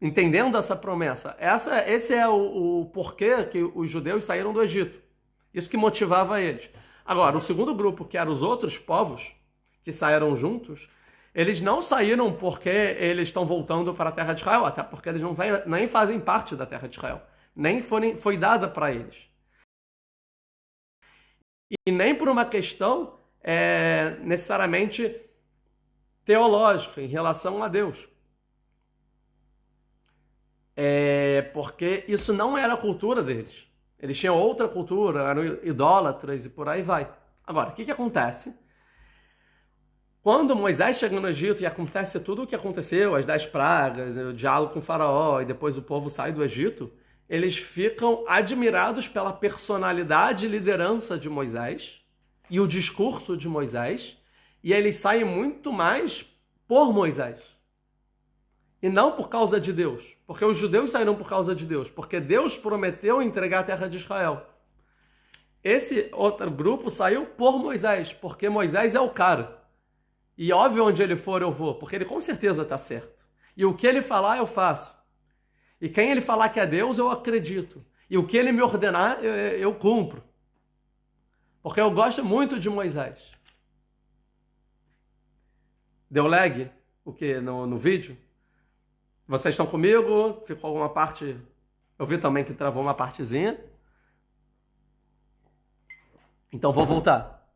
entendendo essa promessa. Esse é o porquê que os judeus saíram do Egito. Isso que motivava eles. Agora, o segundo grupo, que eram os outros povos que saíram juntos, eles não saíram porque eles estão voltando para a terra de Israel, até porque eles nem fazem parte da terra de Israel, nem foi dada para eles. E nem por uma questão necessariamente teológica em relação a Deus. Porque isso não era a cultura deles. Eles tinham outra cultura, eram idólatras e por aí vai. Agora, o que acontece? Quando Moisés chega no Egito e acontece tudo o que aconteceu, as 10 pragas, o diálogo com o faraó, e depois o povo sai do Egito, eles ficam admirados pela personalidade e liderança de Moisés e o discurso de Moisés, e eles saem muito mais por Moisés. E não por causa de Deus. Porque os judeus saíram por causa de Deus. Porque Deus prometeu entregar a terra de Israel. Esse outro grupo saiu por Moisés. Porque Moisés é o cara. E óbvio, onde ele for eu vou. Porque ele com certeza está certo. E o que ele falar eu faço. E quem ele falar que é Deus eu acredito. E o que ele me ordenar, eu cumpro. Porque eu gosto muito de Moisés. Deu lag? O que? No vídeo? Vocês estão comigo? Ficou alguma parte? Eu vi também que travou uma partezinha. Então vou voltar.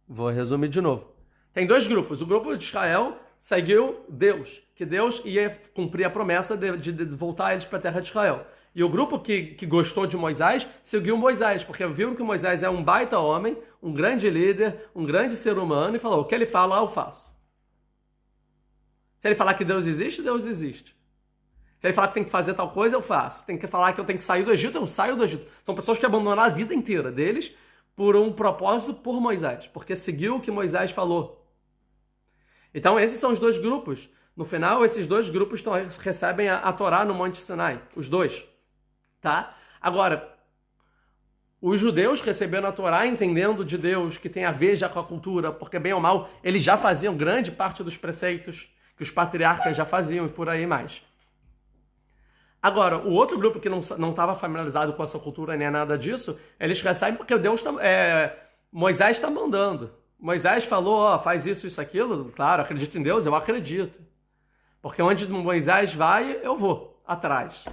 Vou resumir de novo. Tem dois grupos. O grupo de Israel seguiu Deus, que Deus ia cumprir a promessa de voltar eles para a terra de Israel. E o grupo que gostou de Moisés seguiu Moisés, porque viram que Moisés é um baita homem, um grande líder, um grande ser humano, e falou: o que ele fala, eu faço. Se ele falar que Deus existe, Deus existe. Se ele falar que tem que fazer tal coisa, eu faço. Tem que falar que eu tenho que sair do Egito, eu saio do Egito. São pessoas que abandonaram a vida inteira deles por um propósito por Moisés, porque seguiu o que Moisés falou. Então esses são os dois grupos. No final, esses dois grupos recebem a Torá no Monte Sinai. Os dois. Tá? Agora, os judeus receberam a Torá entendendo de Deus, que tem a ver já com a cultura, porque bem ou mal, eles já faziam grande parte dos preceitos que os patriarcas já faziam e por aí mais. Agora, o outro grupo que não estava familiarizado com essa cultura nem nada disso, eles recebem porque Deus Moisés está mandando. Moisés falou, ó, faz isso, isso, aquilo. Claro, acredito em Deus, eu acredito. Porque onde Moisés vai, eu vou atrás.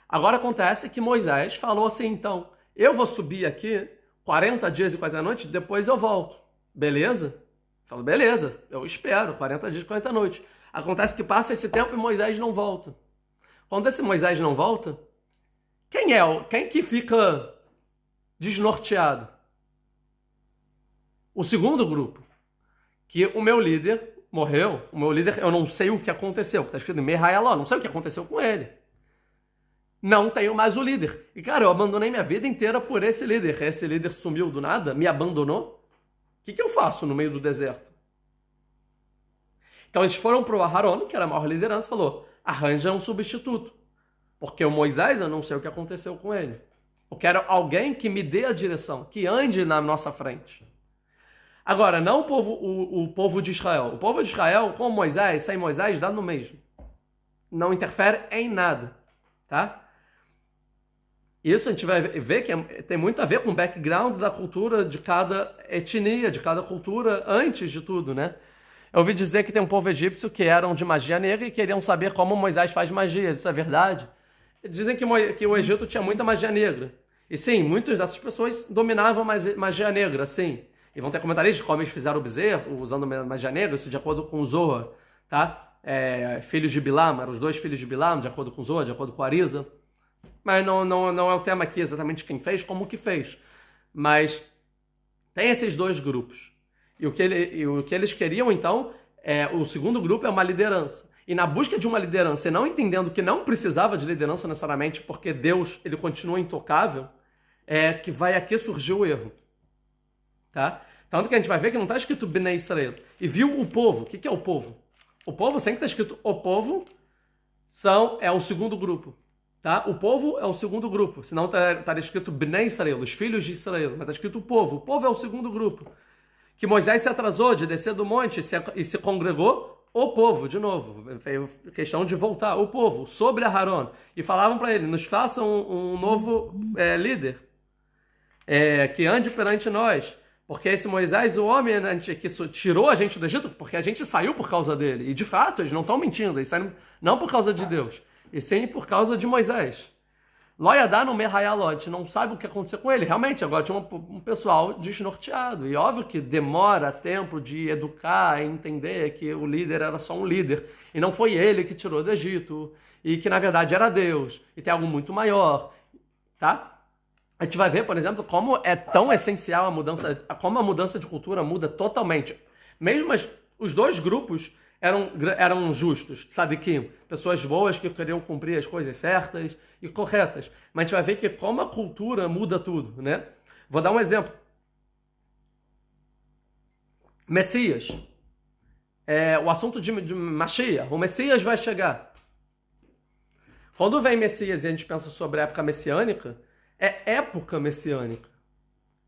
Agora acontece que Moisés falou assim, então, eu vou subir aqui 40 dias e 40 noites, depois eu volto. Beleza? Falo, beleza, eu espero, 40 dias e 40 noites. Acontece que passa esse tempo e Moisés não volta. Quando esse Moisés não volta, quem que fica desnorteado? O segundo grupo, que o meu líder morreu, o meu líder, eu não sei o que aconteceu, que está escrito em Merraialó, não sei o que aconteceu com ele. Não tenho mais o líder. E cara, eu abandonei minha vida inteira por esse líder. Esse líder sumiu do nada, me abandonou. O que eu faço no meio do deserto? Então eles foram para o Aharon, que era a maior liderança, e falou, arranja um substituto. Porque o Moisés, eu não sei o que aconteceu com ele. Eu quero alguém que me dê a direção, que ande na nossa frente. Agora, não o povo de Israel. O povo de Israel, com Moisés, sem Moisés, dá no mesmo. Não interfere em nada. Tá? Isso a gente vai ver que tem muito a ver com o background da cultura de cada etnia, de cada cultura, antes de tudo, né? Eu ouvi dizer que tem um povo egípcio que eram de magia negra e queriam saber como Moisés faz magia. Isso é verdade? Dizem que o Egito tinha muita magia negra. E sim, muitas dessas pessoas dominavam magia negra, sim. E vão ter comentaristas de como eles fizeram o bezerro, usando magia negra, isso de acordo com o Zohar, tá? Filhos de Bilam, eram os dois filhos de Bilam, de acordo com o Zohar, de acordo com a Arisa. Mas não é o tema aqui exatamente quem fez, como o que fez. Mas tem esses dois grupos. E o que eles queriam, então, o segundo grupo é uma liderança. E na busca de uma liderança, e não entendendo que não precisava de liderança necessariamente, porque Deus ele continua intocável, que vai aqui surgir o erro. Tá? Tanto que a gente vai ver que não está escrito Bnei Israel. E viu o povo. O que é o povo? O povo, sempre está escrito o povo, é o segundo grupo. Tá? O povo é o segundo grupo. Senão estaria escrito Bnei Israel, os filhos de Israel. Mas está escrito o povo. O povo é o segundo grupo. Que Moisés se atrasou de descer do monte e se congregou o povo, de novo. Veio questão de voltar. O povo, sobre Aharon. E falavam para ele, nos façam um novo líder. Que ande perante nós. Porque esse Moisés, o homem que tirou a gente do Egito, porque a gente saiu por causa dele. E de fato, eles não estão mentindo. Eles saíram não por causa de Deus. E sim por causa de Moisés. Ló no Merraialó, a gente não sabe o que aconteceu com ele. Realmente, agora tinha um pessoal desnorteado. E óbvio que demora tempo de educar e entender que o líder era só um líder. E não foi ele que tirou do Egito. E que, na verdade, era Deus. E tem algo muito maior. Tá? A gente vai ver, por exemplo, como é tão essencial como a mudança de cultura muda totalmente. Mesmo os dois grupos eram justos, sadiquim, pessoas boas que queriam cumprir as coisas certas e corretas. Mas a gente vai ver que como a cultura muda tudo, né? Vou dar um exemplo. Messias. O assunto de Mashiach. O Messias vai chegar. Quando vem Messias e a gente pensa sobre a época messiânica, é época messiânica.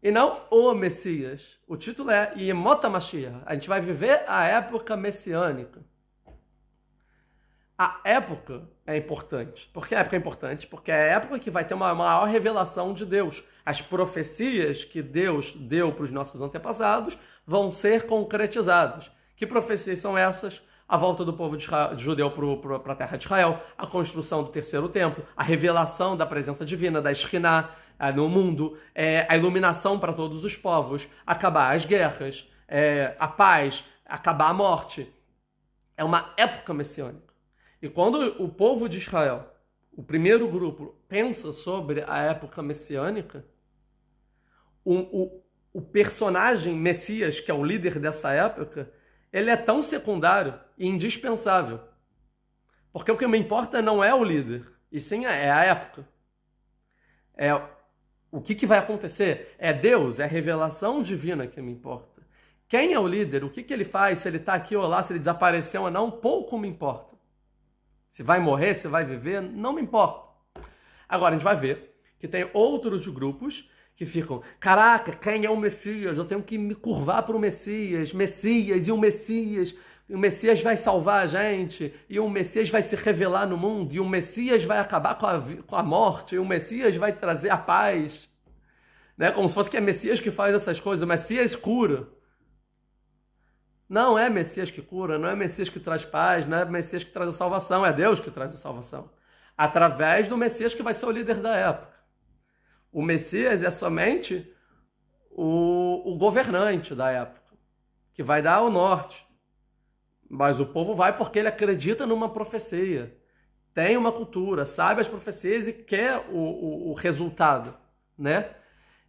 E não o Messias. O título é Yemot HaMashiach. A gente vai viver a época messiânica. A época é importante. Por que a época é importante? Porque é a época que vai ter uma maior revelação de Deus. As profecias que Deus deu para os nossos antepassados vão ser concretizadas. Que profecias são essas? A volta do povo de judeu para a terra de Israel, a construção do terceiro templo, a revelação da presença divina, da Shekhinah no mundo, a iluminação para todos os povos, acabar as guerras, a paz, acabar a morte. É uma época messiânica. E quando o povo de Israel, o primeiro grupo, pensa sobre a época messiânica, o personagem Messias, que é o líder dessa época, ele é tão secundário e indispensável. Porque o que me importa não é o líder, e sim é a época. É o que vai acontecer. É Deus, é a revelação divina que me importa. Quem é o líder, o que ele faz, se ele está aqui ou lá, se ele desapareceu ou não, pouco me importa. Se vai morrer, se vai viver, não me importa. Agora, a gente vai ver que tem outros grupos que ficam, caraca, quem é o Messias? Eu tenho que me curvar para o Messias, e o Messias vai salvar a gente, e o Messias vai se revelar no mundo, e o Messias vai acabar com a morte, e o Messias vai trazer a paz. Né? Como se fosse que é Messias que faz essas coisas, o Messias cura. Não é Messias que cura, não é Messias que traz paz, não é Messias que traz a salvação, é Deus que traz a salvação. Através do Messias que vai ser o líder da época. O Messias é somente o governante da época, que vai dar o norte. Mas o povo vai porque ele acredita numa profecia, tem uma cultura, sabe as profecias e quer o resultado, né?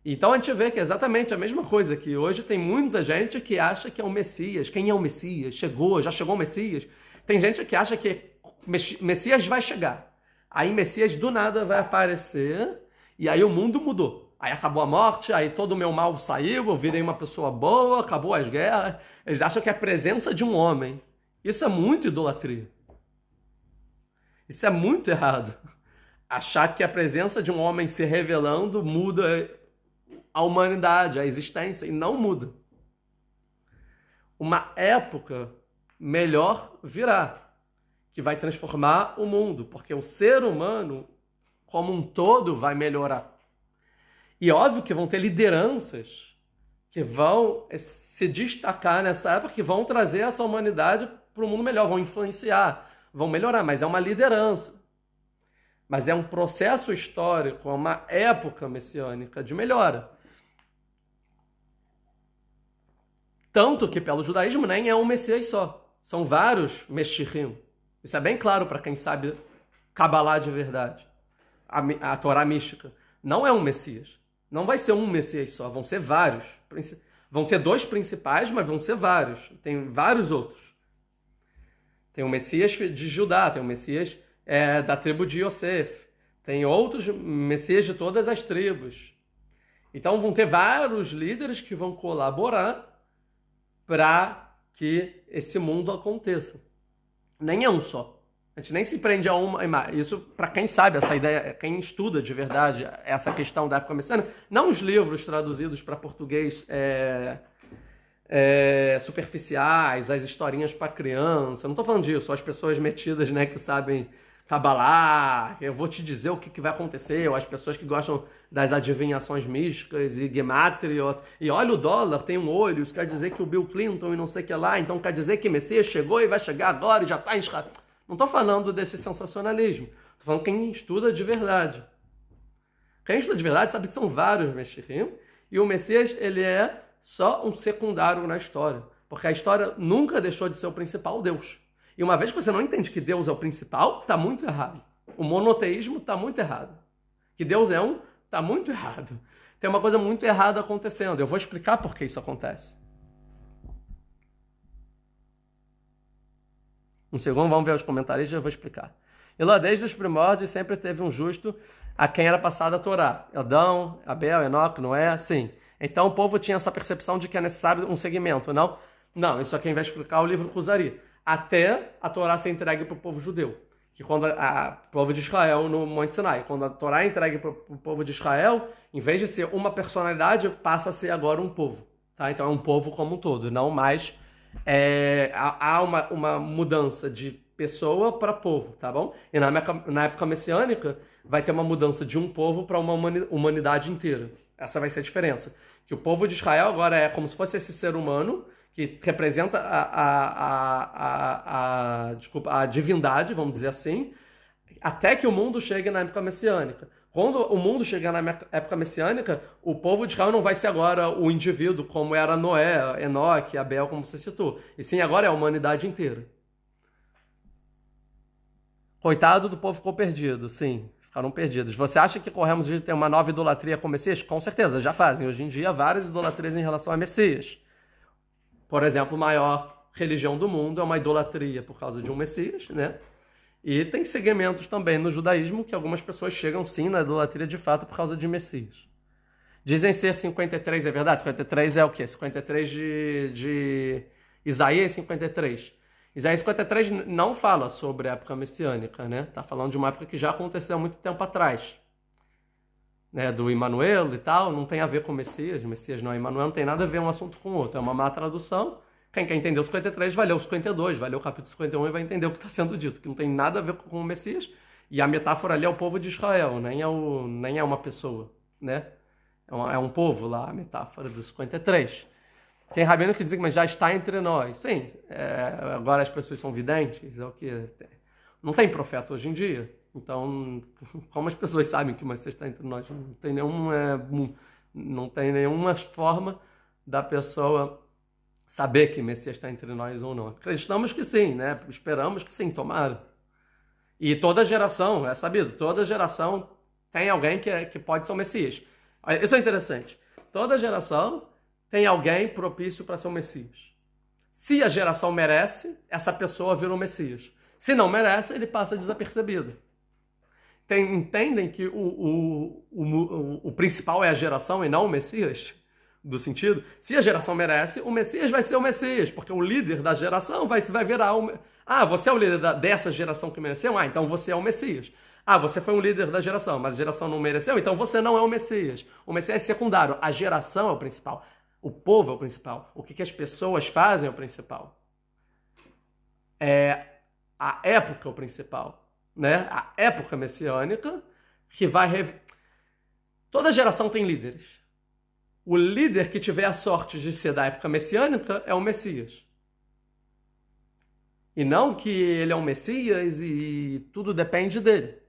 Então a gente vê que é exatamente a mesma coisa, que hoje tem muita gente que acha que é o Messias. Quem é o Messias? Já chegou o Messias? Tem gente que acha que Messias vai chegar. Aí Messias do nada vai aparecer e aí o mundo mudou. Aí acabou a morte, aí todo o meu mal saiu, eu virei uma pessoa boa, acabou as guerras. Eles acham que é a presença de um homem. Isso é muito idolatria. Isso é muito errado. Achar que a presença de um homem se revelando muda a humanidade, a existência, e não muda. Uma época melhor virá, que vai transformar o mundo, porque o ser humano, como um todo, vai melhorar. E óbvio que vão ter lideranças que vão se destacar nessa época, que vão trazer essa humanidade para um mundo melhor, vão influenciar, vão melhorar, mas é uma liderança. Mas é um processo histórico, é uma época messiânica de melhora. Tanto que pelo judaísmo nem é um Messias só. São vários Meshichim. Isso é bem claro para quem sabe Kabbalah de verdade. A Torá mística. Não é um Messias. Não vai ser um Messias só. Vão ser vários. Vão ter 2 principais, mas vão ser vários. Tem vários outros. Tem o Messias de Judá. Tem o Messias da tribo de Yosef. Tem outros Messias de todas as tribos. Então vão ter vários líderes que vão colaborar para que esse mundo aconteça. Nem é um só. A gente nem se prende a uma imagem. Isso, para quem sabe essa ideia, quem estuda de verdade essa questão da época messiânica, não os livros traduzidos para português superficiais, as historinhas para criança, não estou falando disso, as pessoas metidas, né, que sabem Kabbalah, eu vou te dizer o que vai acontecer, ou as pessoas que gostam das adivinhações místicas e gematria, e olha o dólar, tem um olho, isso quer dizer que o Bill Clinton e não sei o que lá, então quer dizer que Messias chegou e vai chegar agora e já está enxergado. Não estou falando desse sensacionalismo, estou falando quem estuda de verdade. Quem estuda de verdade sabe que são vários Meshichim, e o Messias, ele é só um secundário na história, porque a história nunca deixou de ser o principal Deus. E uma vez que você não entende que Deus é o principal, está muito errado. O monoteísmo está muito errado. Que Deus é um, está muito errado. Tem uma coisa muito errada acontecendo. Eu vou explicar por que isso acontece. Um segundo, vamos ver os comentários e eu vou explicar. E lá, desde os primórdios, sempre teve um justo a quem era passada a Torá. Adão, Abel, Enoque, Noé, sim. Então o povo tinha essa percepção de que é necessário um segmento, não? Não, isso é quem vai explicar o livro Kuzari. Até a Torá ser entregue para o povo judeu. Que quando o povo de Israel no Monte Sinai, quando a Torá é entregue para o povo de Israel, em vez de ser uma personalidade, passa a ser agora um povo. Tá? Então é um povo como um todo, não mais... há uma mudança de pessoa para povo, tá bom? E na época messiânica vai ter uma mudança de um povo para uma humanidade inteira. Essa vai ser a diferença. Que o povo de Israel agora é como se fosse esse ser humano que representa a divindade, vamos dizer assim, até que o mundo chegue na época messiânica. Quando o mundo chegar na época messiânica, o povo de Israel não vai ser agora o indivíduo como era Noé, Enoque, Abel, como você citou. E sim, agora é a humanidade inteira. Coitado do povo ficou perdido, sim. Ficaram perdidos. Você acha que corremos de ter uma nova idolatria com o Messias? Com certeza, já fazem. Hoje em dia, várias idolatrias em relação a Messias. Por exemplo, a maior religião do mundo é uma idolatria por causa de um Messias, né? E tem segmentos também no judaísmo que algumas pessoas chegam sim na idolatria de fato por causa de Messias. Dizem ser 53, é verdade? 53 é o quê? 53 de Isaías 53. Isaías 53 não fala sobre a época messiânica, né? Está falando de uma época que já aconteceu há muito tempo atrás. Né? Do Emmanuel e tal, não tem a ver com Messias. Messias não é Emmanuel, não tem nada a ver um assunto com o outro. É uma má tradução. Quem quer entender o 53 vai ler o 52, vai ler o capítulo 51 e vai entender o que está sendo dito, que não tem nada a ver com o Messias. E a metáfora ali é o povo de Israel, nem é uma pessoa, né? É um povo lá, a metáfora do 53. Tem rabino que diz que mas já está entre nós. Sim, agora as pessoas são videntes, é o que não tem profeta hoje em dia. Então, como as pessoas sabem que o Messias está entre nós? Não tem nenhuma forma da pessoa saber que o Messias está entre nós ou não. Acreditamos que sim, né? Esperamos que sim, tomara. E toda geração, é sabido, toda geração tem alguém que pode ser o Messias. Isso é interessante. Toda geração tem alguém propício para ser o Messias. Se a geração merece, essa pessoa vira o Messias. Se não merece, ele passa desapercebido. Entendem que o principal é a geração e não o Messias? Do sentido, se a geração merece, o Messias vai ser o Messias, porque o líder da geração vai virar o... Ah, você é o líder dessa geração que mereceu? Ah, então você é o Messias. Ah, você foi um líder da geração, mas a geração não mereceu? Então você não é o Messias. O Messias é secundário, a geração é o principal. O povo é o principal. O que as pessoas fazem é o principal. A época é o principal, né? A época messiânica que vai... Toda geração tem líderes. O líder que tiver a sorte de ser da época messiânica é o Messias. E não que ele é o Messias e tudo depende dele.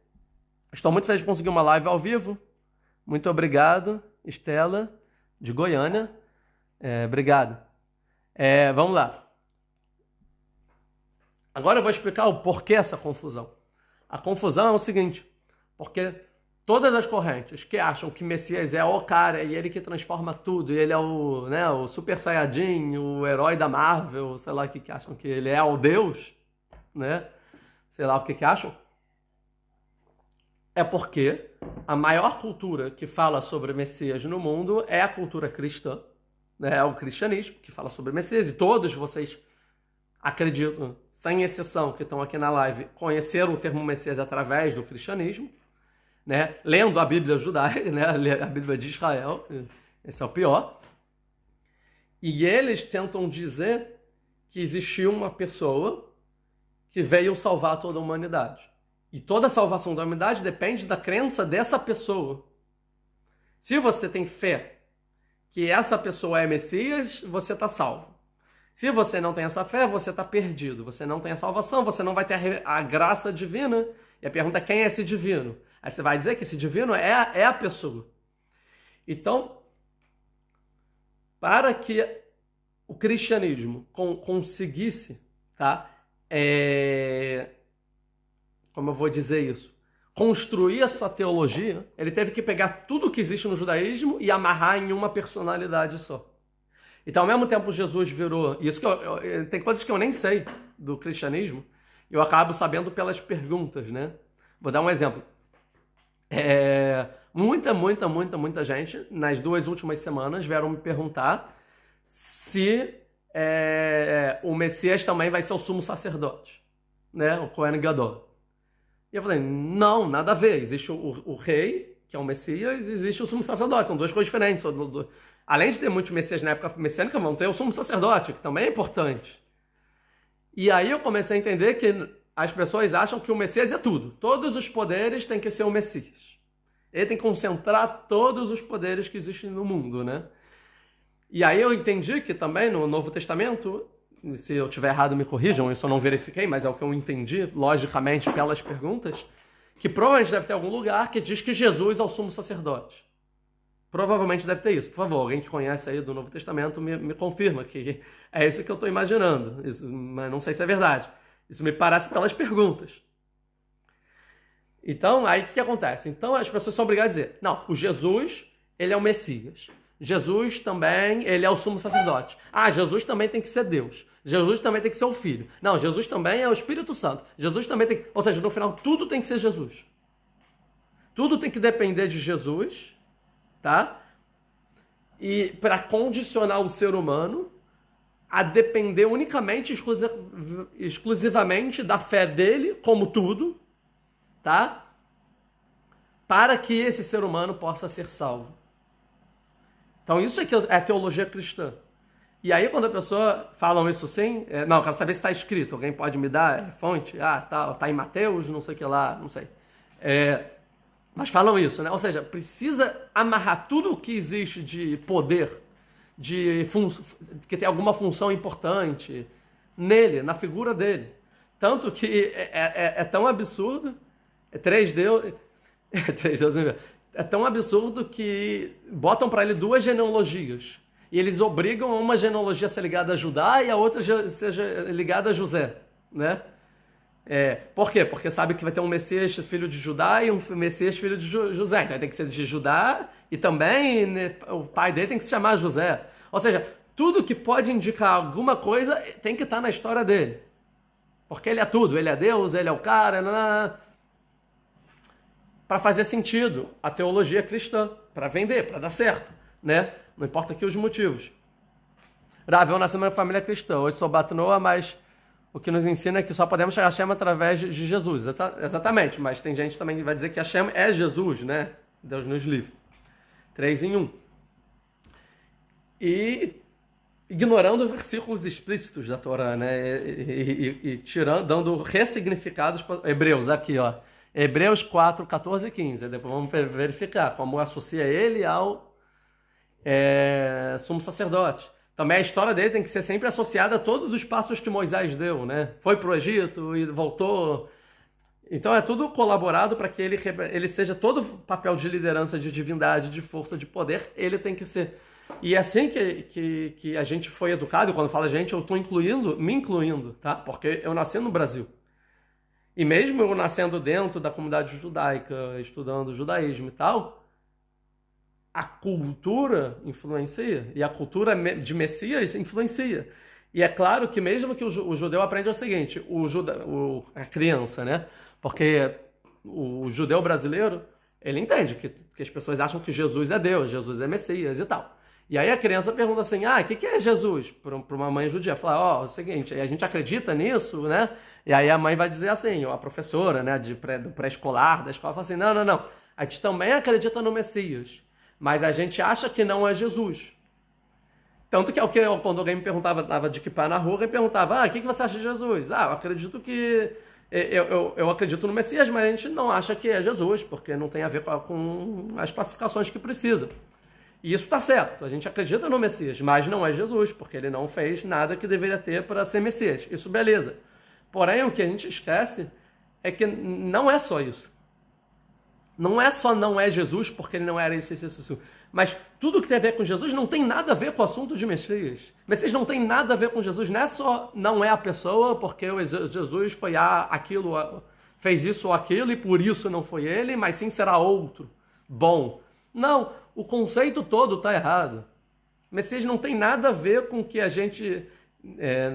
Estou muito feliz de conseguir uma live ao vivo. Muito obrigado, Estela, de Goiânia. Obrigado. Vamos lá. Agora eu vou explicar o porquê essa confusão. A confusão é o seguinte, porque todas as correntes que acham que Messias é o cara e ele que transforma tudo, e ele é o Super Saiyajin, o herói da Marvel, sei lá o que acham que ele é o Deus, né? Sei lá o que acham. É porque a maior cultura que fala sobre Messias no mundo é a cultura cristã, né? É o cristianismo que fala sobre Messias, e todos vocês acreditam, sem exceção, que estão aqui na live, conheceram o termo Messias através do cristianismo, né? Lendo a Bíblia judaica, né? A Bíblia de Israel, esse é o pior. E eles tentam dizer que existiu uma pessoa que veio salvar toda a humanidade. E toda a salvação da humanidade depende da crença dessa pessoa. Se você tem fé que essa pessoa é Messias, você está salvo. Se você não tem essa fé, você está perdido. Você não tem a salvação, você não vai ter a graça divina. E a pergunta é quem é esse divino? Aí você vai dizer que esse divino é a pessoa. Então, para que o cristianismo conseguisse, tá? Como eu vou dizer isso? Construir essa teologia, ele teve que pegar tudo que existe no judaísmo e amarrar em uma personalidade só. Então, ao mesmo tempo, Jesus virou... Isso que tem coisas que eu nem sei do cristianismo, eu acabo sabendo pelas perguntas, né? Vou dar um exemplo. Muita gente, nas 2 últimas semanas, vieram me perguntar se o Messias também vai ser o sumo sacerdote, né? O Kohen Gadol. E eu falei, não, nada a ver. Existe o rei, que é o Messias, e existe o sumo sacerdote. São duas coisas diferentes. Além de ter muitos Messias na época messiânica, vão ter o sumo sacerdote, que também é importante. E aí eu comecei a entender que as pessoas acham que o Messias é tudo. Todos os poderes têm que ser o Messias. Ele tem que concentrar todos os poderes que existem no mundo, né? E aí eu entendi que também no Novo Testamento, se eu tiver errado me corrijam, isso eu não verifiquei, mas é o que eu entendi, logicamente, pelas perguntas, que provavelmente deve ter algum lugar que diz que Jesus é o sumo sacerdote. Provavelmente deve ter isso. Por favor, alguém que conhece aí do Novo Testamento me confirma que é isso que eu estou imaginando. Isso, mas não sei se é verdade. Isso me parece pelas perguntas. Então, aí o que acontece? Então as pessoas são obrigadas a dizer, não, o Jesus, ele é o Messias. Jesus também, ele é o sumo sacerdote. Ah, Jesus também tem que ser Deus. Jesus também tem que ser o Filho. Não, Jesus também é o Espírito Santo. Jesus também tem que... Ou seja, no final, tudo tem que ser Jesus. Tudo tem que depender de Jesus, tá? E para condicionar o ser humano a depender unicamente, exclusivamente da fé dele, como tudo, tá? Para que esse ser humano possa ser salvo. Então isso é que é a teologia cristã. E aí quando a pessoa fala isso assim, não, eu quero saber se está escrito, alguém pode me dar fonte? Ah, tá em Mateus, não sei o que lá, não sei. Mas falam isso, né? Ou seja, precisa amarrar tudo o que existe de poder, que tem alguma função importante nele, na figura dele. Tanto que é tão absurdo, três deuses, é tão absurdo que botam para ele duas genealogias. E eles obrigam uma genealogia a ser ligada a Judá e a outra seja ligada a José, né? Por quê? Porque sabe que vai ter um Messias filho de Judá e um Messias filho de José. Então tem que ser de Judá e também, né, o pai dele tem que se chamar José. Ou seja, tudo que pode indicar alguma coisa tem que estar na história dele. Porque ele é tudo, ele é Deus, ele é o cara... Para fazer sentido a teologia cristã, para vender, para dar certo, né? Não importa aqui os motivos. Eu nasci numa família cristã, hoje sou Batnoa, mas o que nos ensina é que só podemos chegar a Hashem através de Jesus. Exatamente, mas tem gente também que vai dizer que Hashem é Jesus, né? Deus nos livre. 3 em 1. E ignorando versículos explícitos da Torá, né? E dando ressignificados para Hebreus, aqui, ó. Hebreus 4, 14 e 15. Depois vamos verificar como associa ele ao sumo sacerdote. Também a história dele tem que ser sempre associada a todos os passos que Moisés deu, né? Foi para o Egito e voltou. Então é tudo colaborado para que ele seja todo papel de liderança, de divindade, de força, de poder, ele tem que ser. E é assim que a gente foi educado, e quando fala gente, eu estou me incluindo, tá? Porque eu nasci no Brasil. E mesmo eu nascendo dentro da comunidade judaica, estudando judaísmo e tal, a cultura influencia. E a cultura de Messias influencia. E é claro que mesmo que o judeu aprenda o seguinte, a criança, né? Porque o judeu brasileiro, ele entende que as pessoas acham que Jesus é Deus, Jesus é Messias e tal. E aí a criança pergunta assim, o que é Jesus? Para uma mãe judia. Fala, é o seguinte, a gente acredita nisso, né? E aí a mãe vai dizer assim, a professora, né, do pré-escolar, da escola, fala assim, não, a gente também acredita no Messias, mas a gente acha que não é Jesus. Tanto que é o que quando alguém me perguntava, estava de kippah na rua, alguém perguntava, o que você acha de Jesus? Eu acredito que... Eu acredito no Messias, mas a gente não acha que é Jesus, porque não tem a ver com as classificações que precisa. E isso está certo, a gente acredita no Messias, mas não é Jesus, porque ele não fez nada que deveria ter para ser Messias. Isso beleza. Porém, o que a gente esquece é que não é só isso. Não é só não é Jesus, porque ele não era isso. Mas tudo que tem a ver com Jesus não tem nada a ver com o assunto de Messias. Messias não tem nada a ver com Jesus. Não é só não é a pessoa, porque Jesus foi aquilo, fez isso ou aquilo, e por isso não foi ele, mas sim será outro. Bom. Não, o conceito todo está errado. Messias não tem nada a ver com que a gente...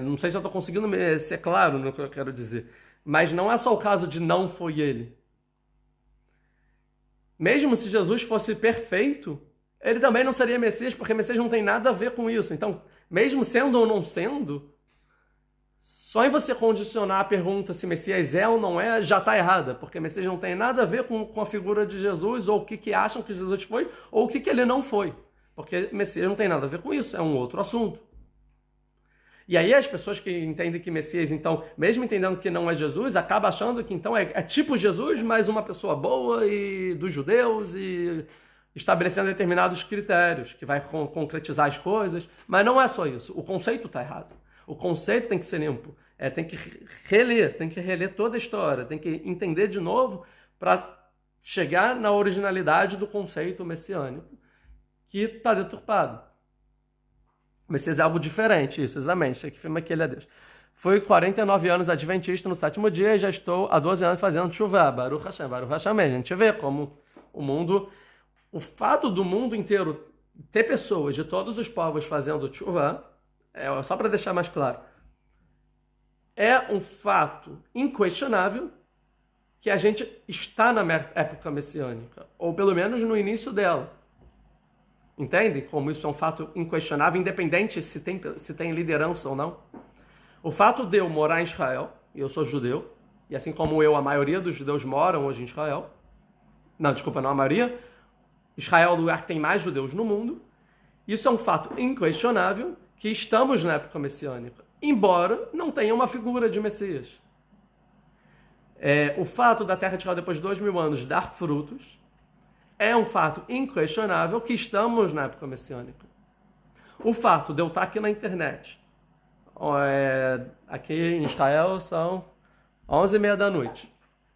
não sei se eu estou conseguindo ser claro no que eu quero dizer. Mas não é só o caso de não foi ele. Mesmo se Jesus fosse perfeito, ele também não seria Messias, porque Messias não tem nada a ver com isso. Então, mesmo sendo ou não sendo, só em você condicionar a pergunta se Messias é ou não é, já está errada, porque Messias não tem nada a ver com a figura de Jesus, ou o que acham que Jesus foi, ou o que ele não foi. Porque Messias não tem nada a ver com isso, é um outro assunto. E aí as pessoas que entendem que Messias, então, mesmo entendendo que não é Jesus, acabam achando que então é tipo Jesus, mas uma pessoa boa e dos judeus e estabelecendo determinados critérios, que vai concretizar as coisas. Mas não é só isso. O conceito está errado. O conceito tem que ser limpo. Tem que reler toda a história, tem que entender de novo para chegar na originalidade do conceito messiânico, que está deturpado. O Messias é algo diferente, isso, exatamente. Tem que afirmar que ele é Deus. Fui 49 anos adventista no 7º dia e já estou há 12 anos fazendo chuva. Baruch Hashem, Baruch Hashem. A gente vê como o mundo, o fato do mundo inteiro ter pessoas de todos os povos fazendo chuva, só para deixar mais claro, é um fato inquestionável que a gente está na época messiânica, ou pelo menos no início dela. Entende? Como isso é um fato inquestionável, independente se tem liderança ou não. O fato de eu morar em Israel, e eu sou judeu, e assim como eu, a maioria dos judeus moram hoje em Israel. Não, desculpa, não a maioria. Israel é o lugar que tem mais judeus no mundo. Isso é um fato inquestionável que estamos na época messiânica, embora não tenha uma figura de Messias. O fato da terra de Israel, depois de 2000 anos, dar frutos, é um fato inquestionável que estamos na época messiânica. O fato de eu estar aqui na internet, aqui em Israel são 11h30 da noite,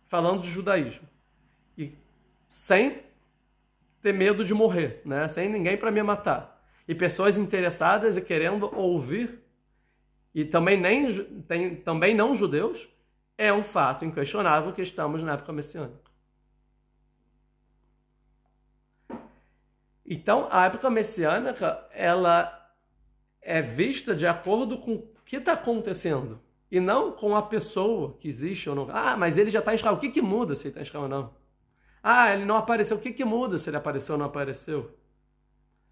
falando de judaísmo, e sem ter medo de morrer, né? Sem ninguém para me matar, e pessoas interessadas e querendo ouvir, e também não judeus, é um fato inquestionável que estamos na época messiânica. Então, a época messiânica, ela é vista de acordo com o que está acontecendo, e não com a pessoa que existe ou não. Ah, mas ele já está em Israel. O que muda se ele está em Israel ou não? Ah, ele não apareceu. O que muda se ele apareceu ou não apareceu?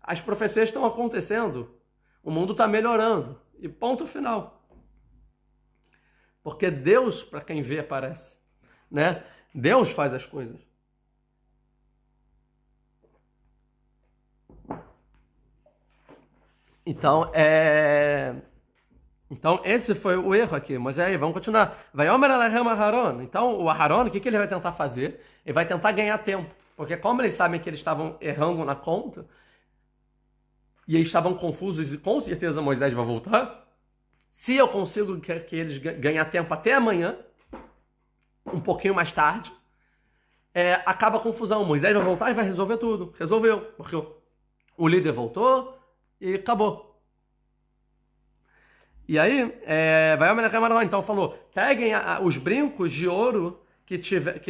As profecias estão acontecendo. O mundo está melhorando. E ponto final. Porque Deus, para quem vê, aparece, né? Deus faz as coisas. Então, esse foi o erro aqui. Mas aí, vamos continuar. Vaiomer Aleichem Aharon. Então, o Aharon, o que ele vai tentar fazer? Ele vai tentar ganhar tempo. Porque como eles sabem que eles estavam errando na conta, e eles estavam confusos, e com certeza Moisés vai voltar, se eu consigo que eles ganhar tempo até amanhã, um pouquinho mais tarde, acaba a confusão. Moisés vai voltar e vai resolver tudo. Resolveu. Porque o líder voltou, e acabou. E aí, vai ao então falou, peguem os brincos de ouro que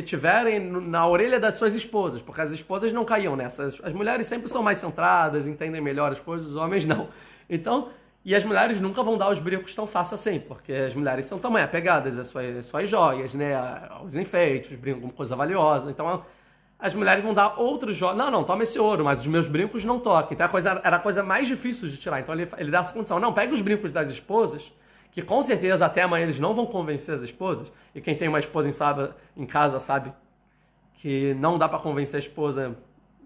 tiverem na orelha das suas esposas, porque as esposas não caíam nessa. As mulheres sempre são mais centradas, entendem melhor as coisas, os homens não. Então, e as mulheres nunca vão dar os brincos tão fácil assim, porque as mulheres são também apegadas às suas joias, né, aos enfeites, os brincos como coisa valiosa. Então, as mulheres vão dar outros jogos. Não, toma esse ouro, mas os meus brincos não toquem. Então era a coisa mais difícil de tirar. Então ele dá essa condição. Não, pega os brincos das esposas, que com certeza até amanhã eles não vão convencer as esposas. E quem tem uma esposa em casa sabe que não dá para convencer a esposa,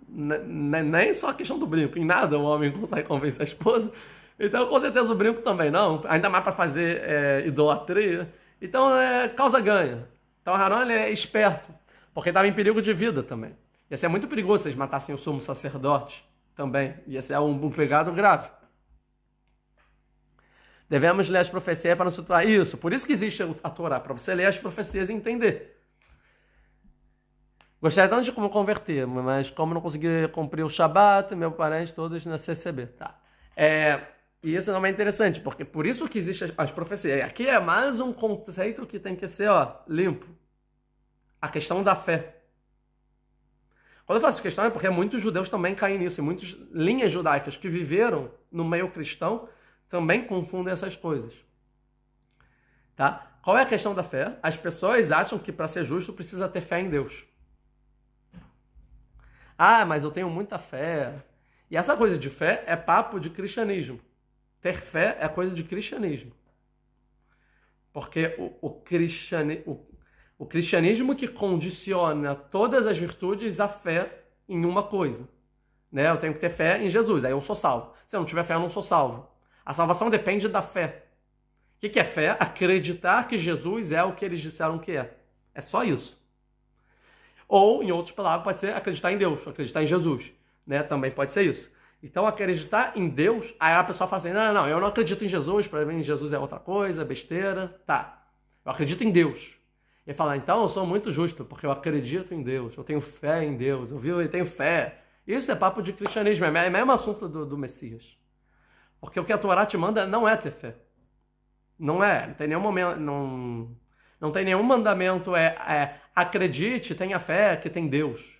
nem só a questão do brinco. Em nada o homem consegue convencer a esposa. Então com certeza o brinco também não. Ainda mais para fazer idolatria. Então causa ganha. Então Aharon ele é esperto. Porque estava em perigo de vida também. Ia ser muito perigoso se eles matassem o sumo sacerdote também. Ia ser um pecado grave. Devemos ler as profecias para não se tornar isso. Por isso que existe a Torá, para você ler as profecias e entender. Gostaria tanto de como converter, mas como não consegui cumprir o Shabat, meu parente todos na CCB. Tá. E isso não é interessante, porque por isso que existem as profecias. E aqui é mais um conceito que tem que ser limpo. A questão da fé. Quando eu faço essa questão é porque muitos judeus também caem nisso. E muitas linhas judaicas que viveram no meio cristão também confundem essas coisas. Tá? Qual é a questão da fé? As pessoas acham que para ser justo precisa ter fé em Deus. Ah, mas eu tenho muita fé. E essa coisa de fé é papo de cristianismo. Ter fé é coisa de cristianismo. Porque o cristianismo que condiciona todas as virtudes à fé em uma coisa. Né? Eu tenho que ter fé em Jesus, aí eu sou salvo. Se eu não tiver fé, eu não sou salvo. A salvação depende da fé. que é fé? Acreditar que Jesus é o que eles disseram que é. É só isso. Ou, em outras palavras, pode ser acreditar em Deus, acreditar em Jesus, né? Também pode ser isso. Então, acreditar em Deus, aí a pessoa fala assim, não, eu não acredito em Jesus, para mim Jesus é outra coisa, besteira, tá. Eu acredito em Deus. E fala, então eu sou muito justo, porque eu acredito em Deus, eu tenho fé em Deus, eu tenho fé. Isso é papo de cristianismo, é mesmo assunto do Messias. Porque o que a Torá te manda não é ter fé. Não é, não tem nenhum momento, não tem nenhum mandamento, acredite, tenha fé que tem Deus.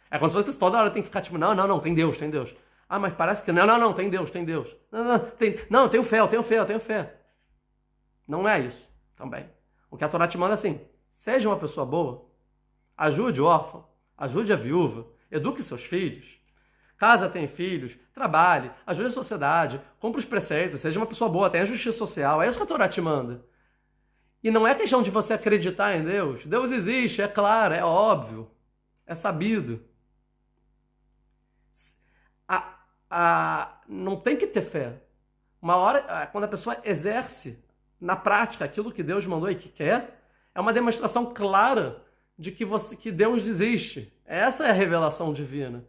É como se fosse que toda hora tem que ficar tipo, não, tem Deus, tem Deus. Ah, mas parece que não, tem Deus, tem Deus. Não, eu tenho fé. Não é isso também. O que a Torá te manda é assim, seja uma pessoa boa, ajude o órfão, ajude a viúva, eduque seus filhos, casa tem filhos, trabalhe, ajude a sociedade, cumpra os preceitos, seja uma pessoa boa, tenha justiça social. É isso que a Torá te manda. E não é questão de você acreditar em Deus. Deus existe, é claro, é óbvio, é sabido. Não tem que ter fé. Uma hora, quando a pessoa exerce na prática aquilo que Deus mandou e que quer, é uma demonstração clara de que Deus existe. Essa é a revelação divina.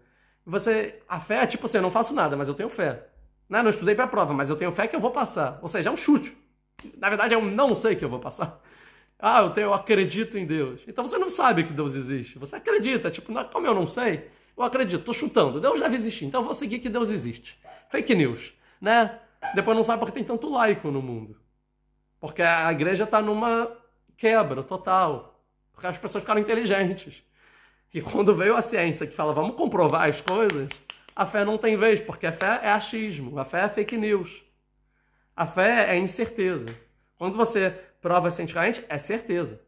A fé é tipo assim, eu não faço nada, mas eu tenho fé. Não estudei para a prova, mas eu tenho fé que eu vou passar. Ou seja, é um chute. Na verdade, é um não sei que eu vou passar. Eu acredito em Deus. Então você não sabe que Deus existe. Você acredita. Tipo, como eu não sei, eu acredito, tô chutando. Deus deve existir, então eu vou seguir que Deus existe. Fake news, né? Depois não sabe porque tem tanto laico no mundo. Porque a igreja está numa quebra total. Porque as pessoas ficaram inteligentes. E quando veio a ciência que fala, vamos comprovar as coisas, a fé não tem vez, porque a fé é achismo, a fé é fake news. A fé é incerteza. Quando você prova cientificamente, é certeza.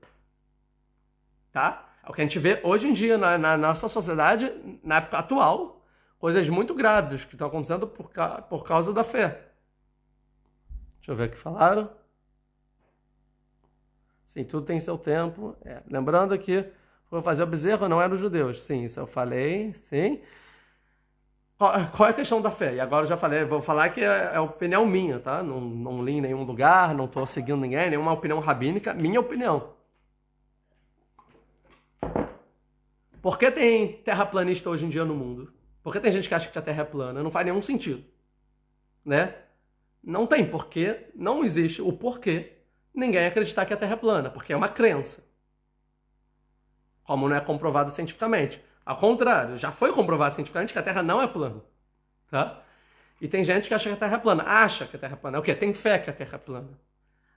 Tá? É o que a gente vê hoje em dia na nossa sociedade, na época atual, coisas muito graves que estão acontecendo por causa da fé. Deixa eu ver o que falaram. Sim, tudo tem seu tempo. Lembrando que vou fazer o bezerro não era os judeus. Sim, isso eu falei, sim. Qual é a questão da fé? E agora eu já falei, vou falar que é opinião minha, tá? Não li em nenhum lugar, não estou seguindo ninguém, nenhuma opinião rabínica, minha opinião. Por que tem terraplanista hoje em dia no mundo? Por que tem gente que acha que a Terra é plana? Não faz nenhum sentido, né? Não tem porquê, não existe o porquê ninguém acreditar que a Terra é plana, porque é uma crença. Como não é comprovado cientificamente. Ao contrário, já foi comprovado cientificamente que a Terra não é plana. Tá? E tem gente que acha que a Terra é plana. Acha que a Terra é plana. É o quê? Tem fé que a Terra é plana.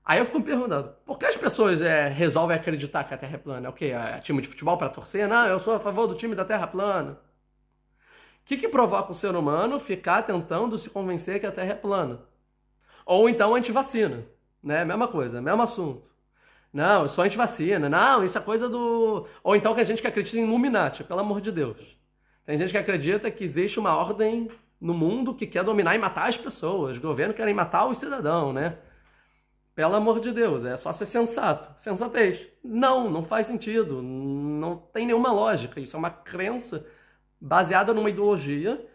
Aí eu fico me perguntando, por que as pessoas resolvem acreditar que a Terra é plana? É o quê? É time de futebol para torcer? Não, eu sou a favor do time da Terra plana. O que provoca o ser humano ficar tentando se convencer que a Terra é plana? Ou então antivacina, né? Mesma coisa, mesmo assunto. Não, eu sou antivacina. Não, isso é coisa do... Ou então que a gente que acredita em Illuminati, pelo amor de Deus. Tem gente que acredita que existe uma ordem no mundo que quer dominar e matar as pessoas. Os governos querem matar os cidadãos, né? Pelo amor de Deus, é só ser sensato. Sensatez. Não faz sentido. Não tem nenhuma lógica. Isso é uma crença baseada numa ideologia.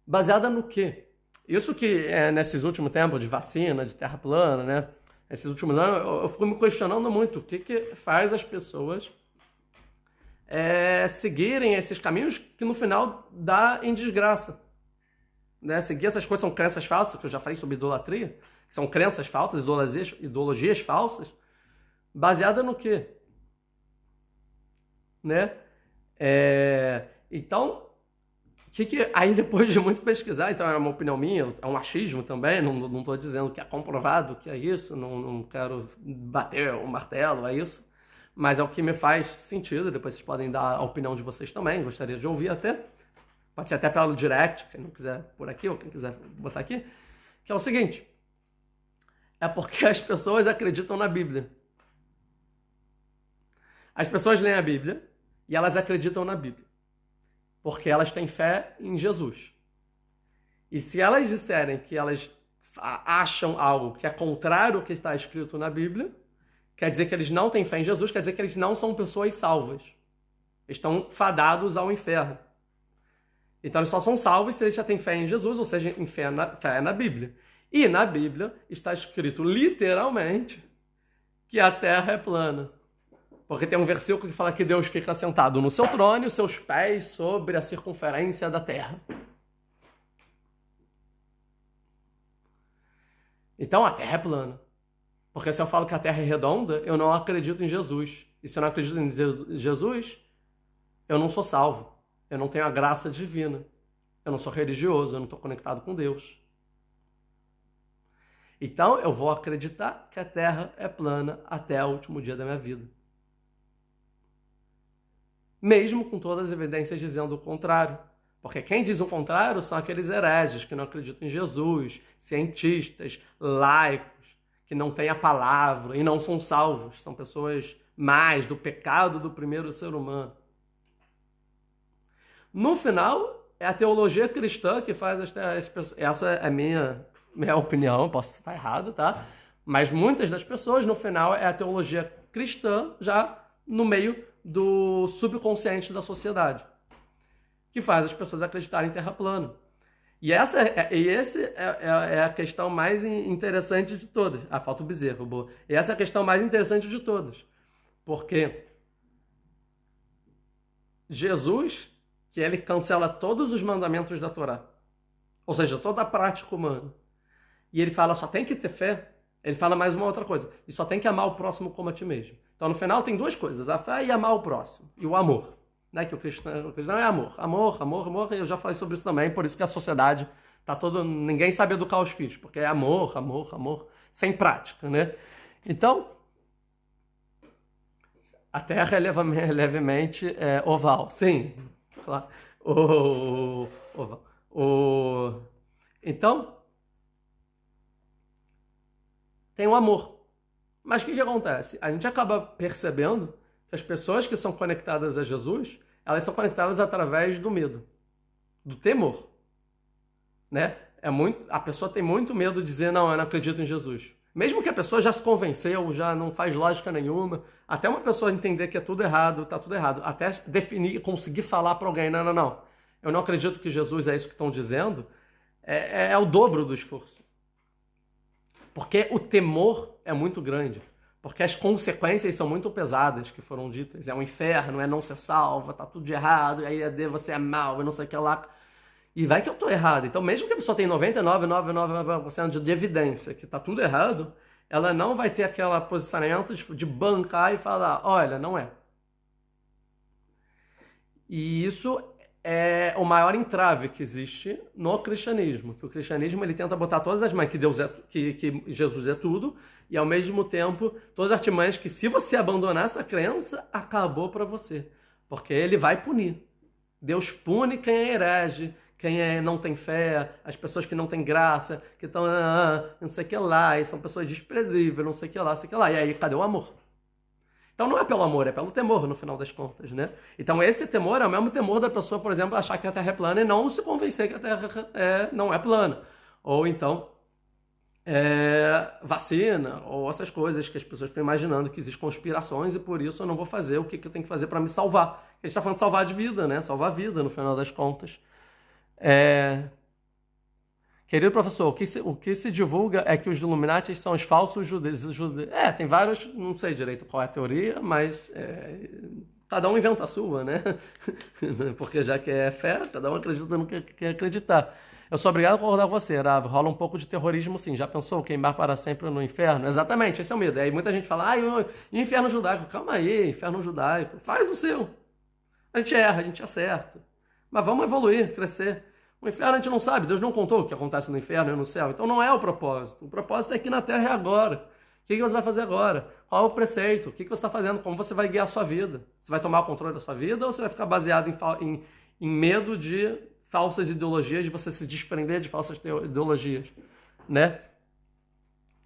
Baseada no quê? Isso que nesses últimos tempos de vacina, de terra plana, né? Esses últimos anos eu fico me questionando muito o que faz as pessoas seguirem esses caminhos que no final dá em desgraça. Né? Seguir essas coisas são crenças falsas, que eu já falei sobre idolatria, que são crenças falsas, ideologias falsas, baseada no quê? Né? Então, aí depois de muito pesquisar, então é uma opinião minha, é um achismo também, não estou dizendo que é comprovado que é isso, não quero bater o martelo, é isso, mas é o que me faz sentido. Depois vocês podem dar a opinião de vocês também, gostaria de ouvir até, pode ser até pelo direct, quem não quiser por aqui, ou quem quiser botar aqui, que é o seguinte, é porque as pessoas acreditam na Bíblia. As pessoas leem a Bíblia e elas acreditam na Bíblia. Porque elas têm fé em Jesus. E se elas disserem que elas acham algo que é contrário ao que está escrito na Bíblia, quer dizer que eles não têm fé em Jesus, quer dizer que eles não são pessoas salvas. Estão fadados ao inferno. Então eles só são salvos se eles já têm fé em Jesus, ou seja, fé na Bíblia. E na Bíblia está escrito literalmente que a terra é plana. Porque tem um versículo que fala que Deus fica sentado no seu trono e os seus pés sobre a circunferência da terra. Então a terra é plana. Porque se eu falo que a terra é redonda, eu não acredito em Jesus. E se eu não acredito em Jesus, eu não sou salvo. Eu não tenho a graça divina. Eu não sou religioso, eu não estou conectado com Deus. Então eu vou acreditar que a terra é plana até o último dia da minha vida. Mesmo com todas as evidências dizendo o contrário. Porque quem diz o contrário são aqueles hereges que não acreditam em Jesus, cientistas, laicos, que não têm a palavra e não são salvos. São pessoas mais do pecado do primeiro ser humano. No final, é a teologia cristã que faz as pessoas... Essa é a minha opinião, posso estar errado, tá? Mas muitas das pessoas, no final, é a teologia cristã já no meio do subconsciente da sociedade, que faz as pessoas acreditarem em terra plana. E essa é a questão mais interessante de todas. Ah, falta o bezerro, boa. E essa é a questão mais interessante de todas. Porque Jesus, que ele cancela todos os mandamentos da Torá, ou seja, toda a prática humana, e ele fala só tem que ter fé, ele fala mais uma outra coisa, e só tem que amar o próximo como a ti mesmo. Então no final tem duas coisas, a fé e amar o próximo, e o amor. Né? Que o cristão é amor, e eu já falei sobre isso também, por isso que a sociedade tá toda, ninguém sabe educar os filhos, porque é amor, sem prática, né? Então, a Terra é levemente oval, sim, claro, oval. Então, tem o amor. Mas o que acontece? A gente acaba percebendo que as pessoas que são conectadas a Jesus, elas são conectadas através do medo, do temor, né? A pessoa tem muito medo de dizer, não, eu não acredito em Jesus. Mesmo que a pessoa já se convenceu, já não faz lógica nenhuma, até uma pessoa entender que é tudo errado, tá tudo errado, até definir, conseguir falar para alguém, não, eu não acredito que Jesus é isso que estão dizendo, é o dobro do esforço. Porque o temor é muito grande. Porque as consequências são muito pesadas que foram ditas. É um inferno, não ser salva, tá tudo de errado, e aí você é mal, e não sei o que lá. E vai que eu tô errado. Então, mesmo que a pessoa tenha 99,99% de evidência que tá tudo errado, ela não vai ter aquele posicionamento de bancar e falar, olha, não é. E isso é o maior entrave que existe no cristianismo. Que o cristianismo ele tenta botar todas as mães que Jesus é tudo, e ao mesmo tempo todas as artimanhas que se você abandonar essa crença, acabou para você. Porque ele vai punir. Deus pune quem é herege, quem não tem fé, as pessoas que não têm graça, que estão não sei o que lá, e são pessoas desprezíveis, não sei o que lá, não sei o que lá. E aí, cadê o amor? Então não é pelo amor, é pelo temor, no final das contas, né? Então esse temor é o mesmo temor da pessoa, por exemplo, achar que a Terra é plana e não se convencer que a Terra não é plana. Ou então, vacina, ou essas coisas que as pessoas estão imaginando que existem conspirações e por isso eu não vou fazer o que eu tenho que fazer para me salvar. A gente está falando de salvar de vida, né? Salvar a vida, no final das contas. Querido professor, o que se divulga é que os Illuminati são os falsos judeus. Tem vários, não sei direito qual é a teoria, mas cada um inventa a sua, né? Porque já que é fé, cada um acredita no que quer acreditar. Eu sou obrigado a concordar com você, Rav. Rola um pouco de terrorismo, sim. Já pensou queimar para sempre no inferno? Exatamente, esse é o medo. Aí muita gente fala, inferno judaico. Calma aí, inferno judaico. Faz o seu. A gente erra, a gente acerta. Mas vamos evoluir, crescer. O inferno a gente não sabe, Deus não contou o que acontece no inferno e no céu. Então não é o propósito. O propósito é aqui na terra e agora. O que você vai fazer agora? Qual é o preceito? O que você está fazendo? Como você vai guiar a sua vida? Você vai tomar o controle da sua vida ou você vai ficar baseado em medo de falsas ideologias, de você se desprender de falsas ideologias? Né?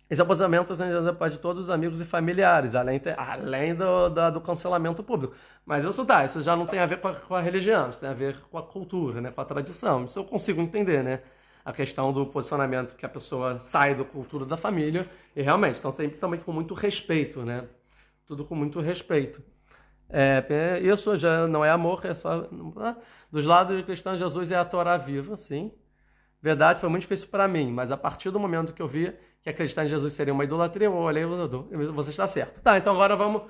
Esse é o posicionamento de todos os amigos e familiares, além do cancelamento público. Mas isso já não tem a ver com a religião, isso tem a ver com a cultura, né, com a tradição. Isso eu consigo entender, né? A questão do posicionamento que a pessoa sai da cultura da família e realmente, então tem também com muito respeito, né? Tudo com muito respeito. Isso já não é amor, é só... Dos lados cristãos, Jesus é a Torá viva, sim. Verdade, foi muito difícil para mim, mas a partir do momento que eu vi que acreditar em Jesus seria uma idolatria, eu olhei e você está certo. Tá, então agora vamos...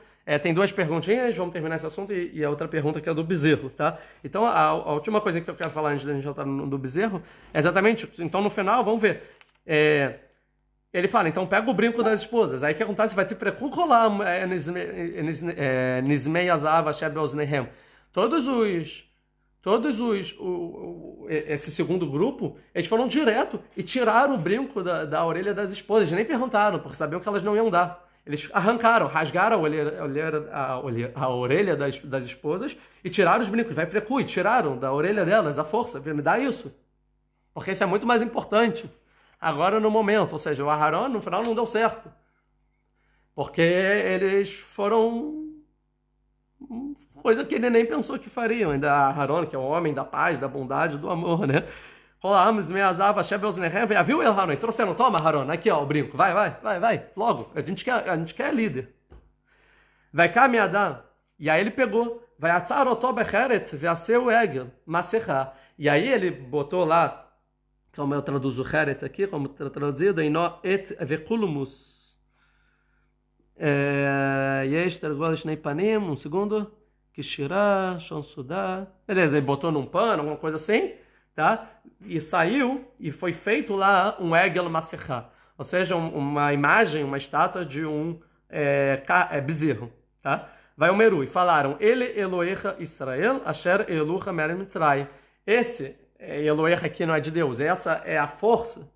tem duas perguntinhas, vamos terminar esse assunto e a outra pergunta que é do bezerro, tá? Então a última coisa que eu quero falar antes da gente entrar no bezerro é exatamente... Então no final, vamos ver. Ele fala, então pega o brinco das esposas. Aí o que acontece? Vai ter precucolar Nizmei Azav Sheb Oznehem. Esse segundo grupo, eles foram direto e tiraram o brinco da orelha das esposas. Nem perguntaram, porque sabiam que elas não iam dar. Eles arrancaram, rasgaram a orelha das esposas e tiraram os brincos. Vai precu, e tiraram da orelha delas a força. Me dá isso. Porque isso é muito mais importante. Agora no momento, ou seja, o Aharon no final não deu certo. Porque eles foram... coisa que ele nem pensou que fariam. Ainda Aharon, que é o homem da paz, da bondade, do amor, né? Viu, Aharon? Trouxeram, toma, Aharon, aqui ó, o brinco. Vai, logo. A gente quer líder. Vai cá, Miadam. E aí ele pegou. Vai atzar otó becheret, veaseu egel, maserá. E aí ele botou lá, como eu traduzo heret aqui, como traduzido, em nó et vekulumus. Um segundo. Kishirá, Shansudá. Beleza, ele botou num pano, alguma coisa assim, tá? E saiu, e foi feito lá um Egel Maserá. Ou seja, uma imagem, uma estátua de um bezerro, tá? Vai o Meru, e falaram, ele Eloecha Israel, Asher Elucha Merem Mitzrayim. Esse Eloecha aqui não é de Deus, essa é a força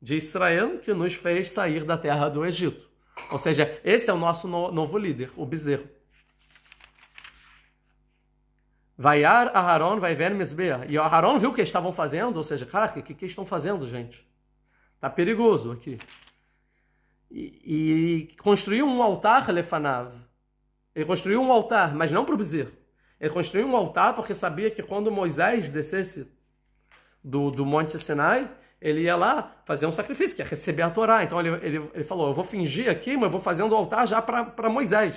de Israel que nos fez sair da terra do Egito. Ou seja, esse é o nosso novo líder, o bezerro. Vaiar Aharon vai ver Mesbeah. E o Aharon viu o que eles estavam fazendo, ou seja, caraca, o que eles estão fazendo, gente? Tá perigoso aqui. E construiu um altar, Lefanav. Ele construiu um altar, mas não para o bezerro. Ele construiu um altar porque sabia que quando Moisés descesse do Monte Sinai, ele ia lá fazer um sacrifício, que ia receber a Torá. Então ele falou, eu vou fingir aqui, mas eu vou fazendo o altar já para Moisés.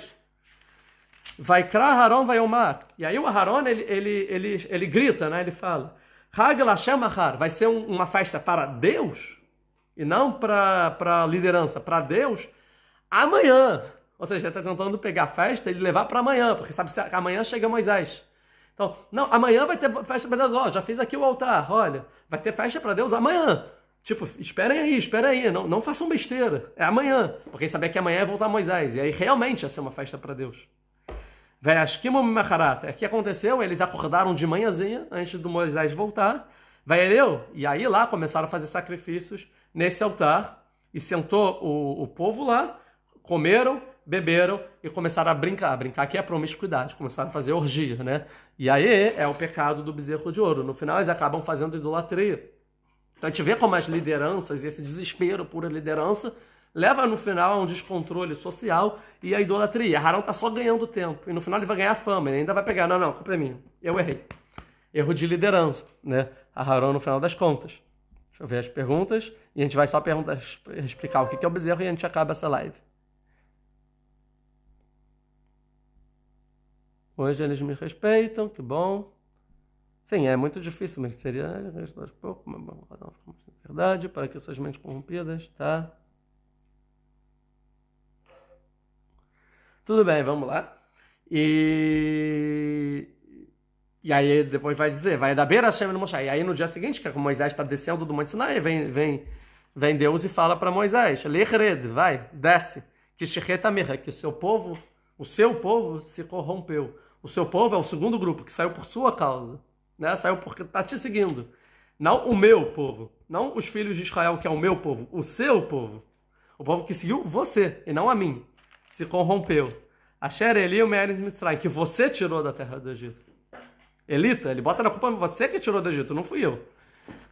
Vai Kra Aharon vai Omar. E aí o Aharon, ele grita, né? Ele fala, Hag Lashem Ahar, vai ser uma festa para Deus e não para liderança, para Deus, amanhã. Ou seja, ele está tentando pegar a festa e levar para amanhã, porque sabe que amanhã chega Moisés. Então, não, amanhã vai ter festa para Deus. Ó, já fiz aqui o altar, olha, vai ter festa para Deus amanhã. Tipo, esperem aí, não façam besteira. É amanhã, porque ele sabia que amanhã ia voltar Moisés. E aí realmente ia ser uma festa para Deus. Ve'ashkimu mimacharat. O que aconteceu? Eles acordaram de manhãzinha, antes do Moisés voltar. E aí lá começaram a fazer sacrifícios nesse altar. E sentou o povo lá, comeram, beberam e começaram a brincar. Brincar aqui é promiscuidade, começaram a fazer orgia, né? E aí é o pecado do bezerro de ouro. No final eles acabam fazendo idolatria. Então a gente vê como as lideranças e esse desespero por liderança leva no final a um descontrole social e a idolatria. Aharon está só ganhando tempo. E no final ele vai ganhar fama. Ele ainda vai pegar, não, culpa é minha. Eu errei. Erro de liderança, né? Aharon no final das contas. Deixa eu ver as perguntas. E a gente vai só explicar o que é o bezerro e a gente acaba essa live. Hoje eles me respeitam, que bom. Sim, é muito difícil, mas seria aos poucos, verdade, para que suas mentes corrompidas, tá? Tudo bem, vamos lá. E aí depois vai dizer, vai dar beira Hashem no Moshe. E aí no dia seguinte, que Moisés está descendo do Monte Sinai, vem Deus e fala para Moisés, Lechred, vai, desce, que que o seu povo se corrompeu. O seu povo é o segundo grupo, que saiu por sua causa, né? Saiu porque está te seguindo. Não o meu povo, não os filhos de Israel, que é o meu povo, o seu povo. O povo que seguiu você, e não a mim. Se corrompeu. Asher Eli, o Me'erim de Mitzrayim, que você tirou da terra do Egito. Elita, ele bota na culpa você que tirou do Egito, não fui eu.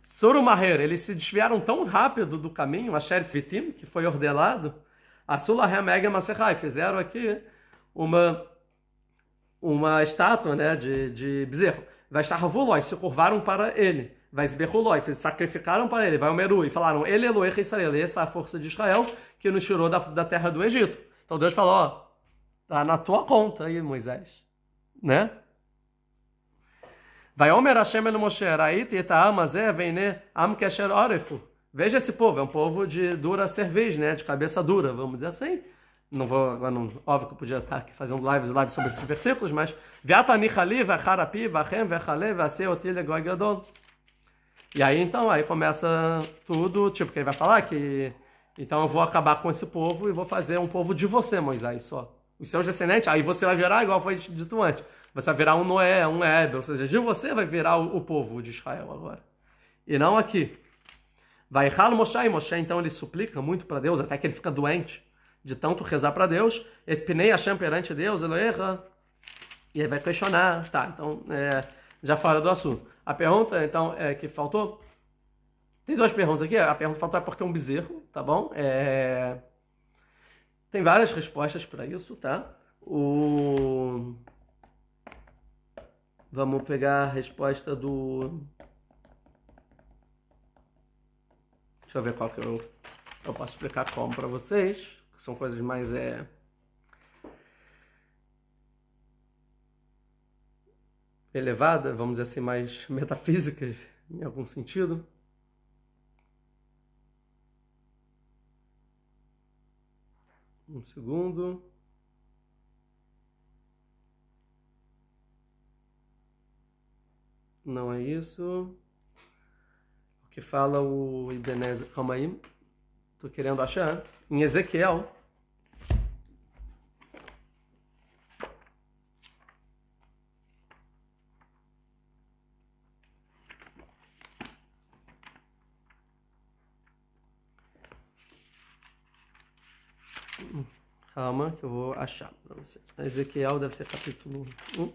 Surumaher, eles se desviaram tão rápido do caminho, Asher Tzvitim, que foi ordenado, Asulahem Ega Maserhai, fizeram aqui uma estátua, né, de bezerro. Vai estar Ravuloi, se curvaram para ele. Vai Esberruloi, sacrificaram para ele. Vai o Meru e falaram, ele Eloecha Israel, essa é a força de Israel que nos tirou da terra do Egito. Então Deus falou, tá na tua conta aí, Moisés, né? Vaiomer Hashem el Moshe, Raiti et ha'am hazeh veine am kesher orefu. Veja esse povo, é um povo de dura cerveja, né? De cabeça dura, vamos dizer assim. Não vou, óbvio que eu podia estar aqui fazendo lives sobre esses versículos, mas Viatanichali, Vacharapi, Vachem, Vachale, Vaseoti, Legoi Gadol. E aí então, aí começa tudo, tipo, que ele vai falar que então eu vou acabar com esse povo e vou fazer um povo de você, Moisés, só. Os seus descendentes, aí você vai virar igual foi dito antes. Você vai virar um Noé, um Éber, ou seja, de você vai virar o povo de Israel agora. E não aqui. Vai errar Moshe, e Moshe então ele suplica muito para Deus, até que ele fica doente de tanto rezar para Deus. Et pinei Hashem perante Deus, ele erra. E aí vai questionar. Tá, então, já fora do assunto. A pergunta, então, que faltou... Tem duas perguntas aqui. A pergunta que faltou é porque é um bezerro, tá bom? Tem várias respostas para isso, tá? Vamos pegar a resposta do... Deixa eu ver qual que eu posso explicar como para vocês, que são coisas mais elevadas, vamos dizer assim, mais metafísicas, em algum sentido. Um segundo. Não é isso. O que fala o Ebenezer... Calma aí. Tô querendo achar. Em Ezequiel. Calma que eu vou achar para vocês. Ezequiel deve ser capítulo 1.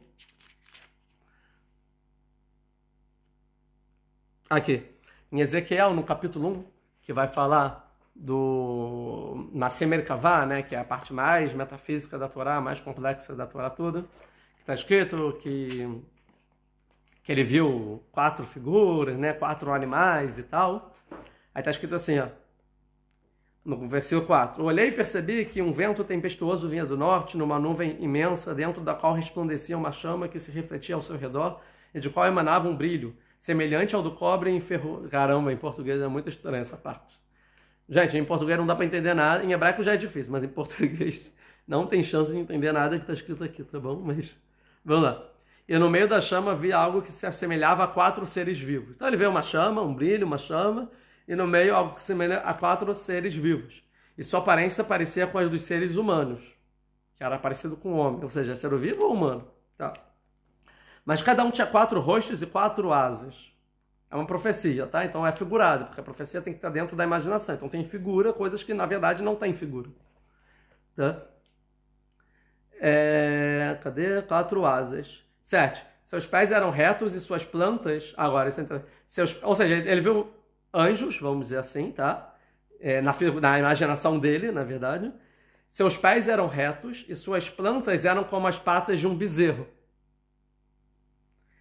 Aqui. Em Ezequiel, no capítulo 1, que vai falar do Nascer Merkavá, né, que é a parte mais metafísica da Torá, mais complexa da Torá toda, que está escrito que ele viu 4 figuras, né, 4 animais e tal. Aí está escrito assim, ó, no versículo 4. Olhei e percebi que um vento tempestuoso vinha do norte, numa nuvem imensa, dentro da qual resplandecia uma chama que se refletia ao seu redor e de qual emanava um brilho, semelhante ao do cobre em ferro. Caramba, em português é muito estranha essa parte. Gente, em português não dá para entender nada, em hebraico já é difícil, mas em português não tem chance de entender nada que está escrito aqui, tá bom? Mas vamos lá. E no meio da chama havia algo que se assemelhava a 4 seres vivos. Então ele vê uma chama, um brilho, uma chama, e no meio algo que se assemelha a 4 seres vivos. E sua aparência parecia com as dos seres humanos, que era parecido com o homem, ou seja, ser vivo ou humano. Tá? Mas cada um tinha 4 rostos e 4 asas. É uma profecia, tá? Então é figurado, porque a profecia tem que estar dentro da imaginação. Então tem figura, coisas que na verdade não tem figura. Tá? Cadê? 4 asas. 7. Seus pés eram retos e suas plantas... Agora, isso entra... Ou seja, ele viu anjos, vamos dizer assim, tá? Na imaginação dele, na verdade. Seus pés eram retos e suas plantas eram como as patas de um bezerro.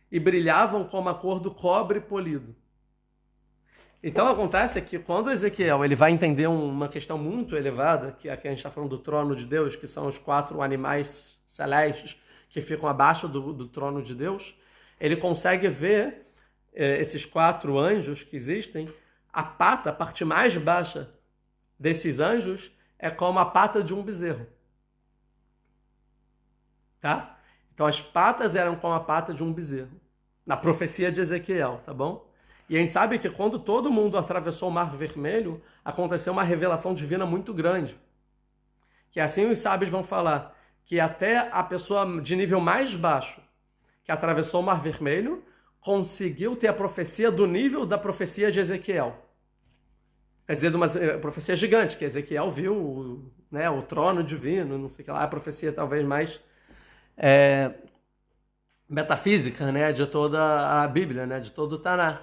E brilhavam como a cor do cobre polido. Então acontece que quando Ezequiel ele vai entender uma questão muito elevada, que aqui a gente está falando do trono de Deus, que são os 4 animais celestes que ficam abaixo do trono de Deus, ele consegue ver esses 4 anjos que existem, a parte mais baixa desses anjos é como a pata de um bezerro. Tá? Então as patas eram como a pata de um bezerro. Na profecia de Ezequiel, tá bom? E a gente sabe que quando todo mundo atravessou o Mar Vermelho, aconteceu uma revelação divina muito grande. Que assim os sábios vão falar que até a pessoa de nível mais baixo, que atravessou o Mar Vermelho, conseguiu ter a profecia do nível da profecia de Ezequiel. Quer dizer, de uma profecia gigante, que Ezequiel viu né, o trono divino, não sei o que lá, a profecia talvez mais metafísica, né, de toda a Bíblia, né, de todo o Taná.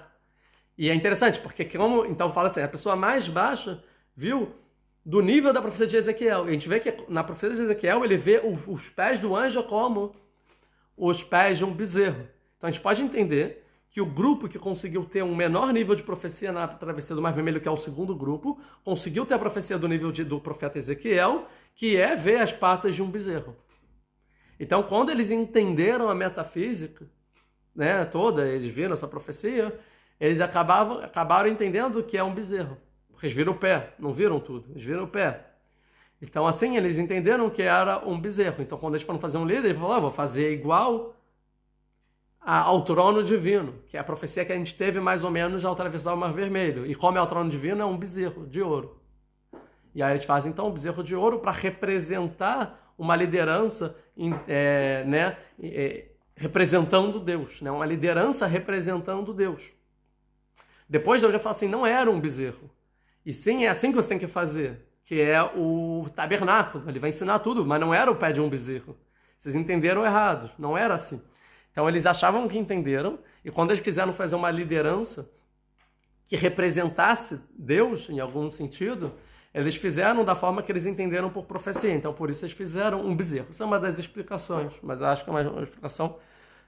E é interessante, porque então fala assim, a pessoa mais baixa viu do nível da profecia de Ezequiel. E a gente vê que na profecia de Ezequiel ele vê os pés do anjo como os pés de um bezerro. Então a gente pode entender que o grupo que conseguiu ter um menor nível de profecia na travessia do Mar Vermelho, que é o segundo grupo, conseguiu ter a profecia do nível do profeta Ezequiel, que é ver as patas de um bezerro. Então, quando eles entenderam a metafísica, né, toda, eles viram essa profecia, eles acabaram entendendo que é um bezerro. Porque eles viram o pé, não viram tudo, eles viram o pé. Então, assim, eles entenderam que era um bezerro. Então, quando eles foram fazer um líder, eles falaram, vou fazer igual ao trono divino, que é a profecia que a gente teve mais ou menos ao atravessar o Mar Vermelho. E como é o trono divino, é um bezerro de ouro. E aí eles fazem, então, um bezerro de ouro para representar uma liderança, representando Deus, né? Uma liderança representando Deus. Depois Deus já fala assim, não era um bezerro. E sim, é assim que você tem que fazer, que é o tabernáculo. Ele vai ensinar tudo, mas não era o pé de um bezerro. Vocês entenderam errado, não era assim. Então eles achavam que entenderam, e quando eles quiseram fazer uma liderança que representasse Deus, em algum sentido, eles fizeram da forma que eles entenderam por profecia. Então por isso eles fizeram um bezerro. Essa é uma das explicações, mas eu acho que é uma explicação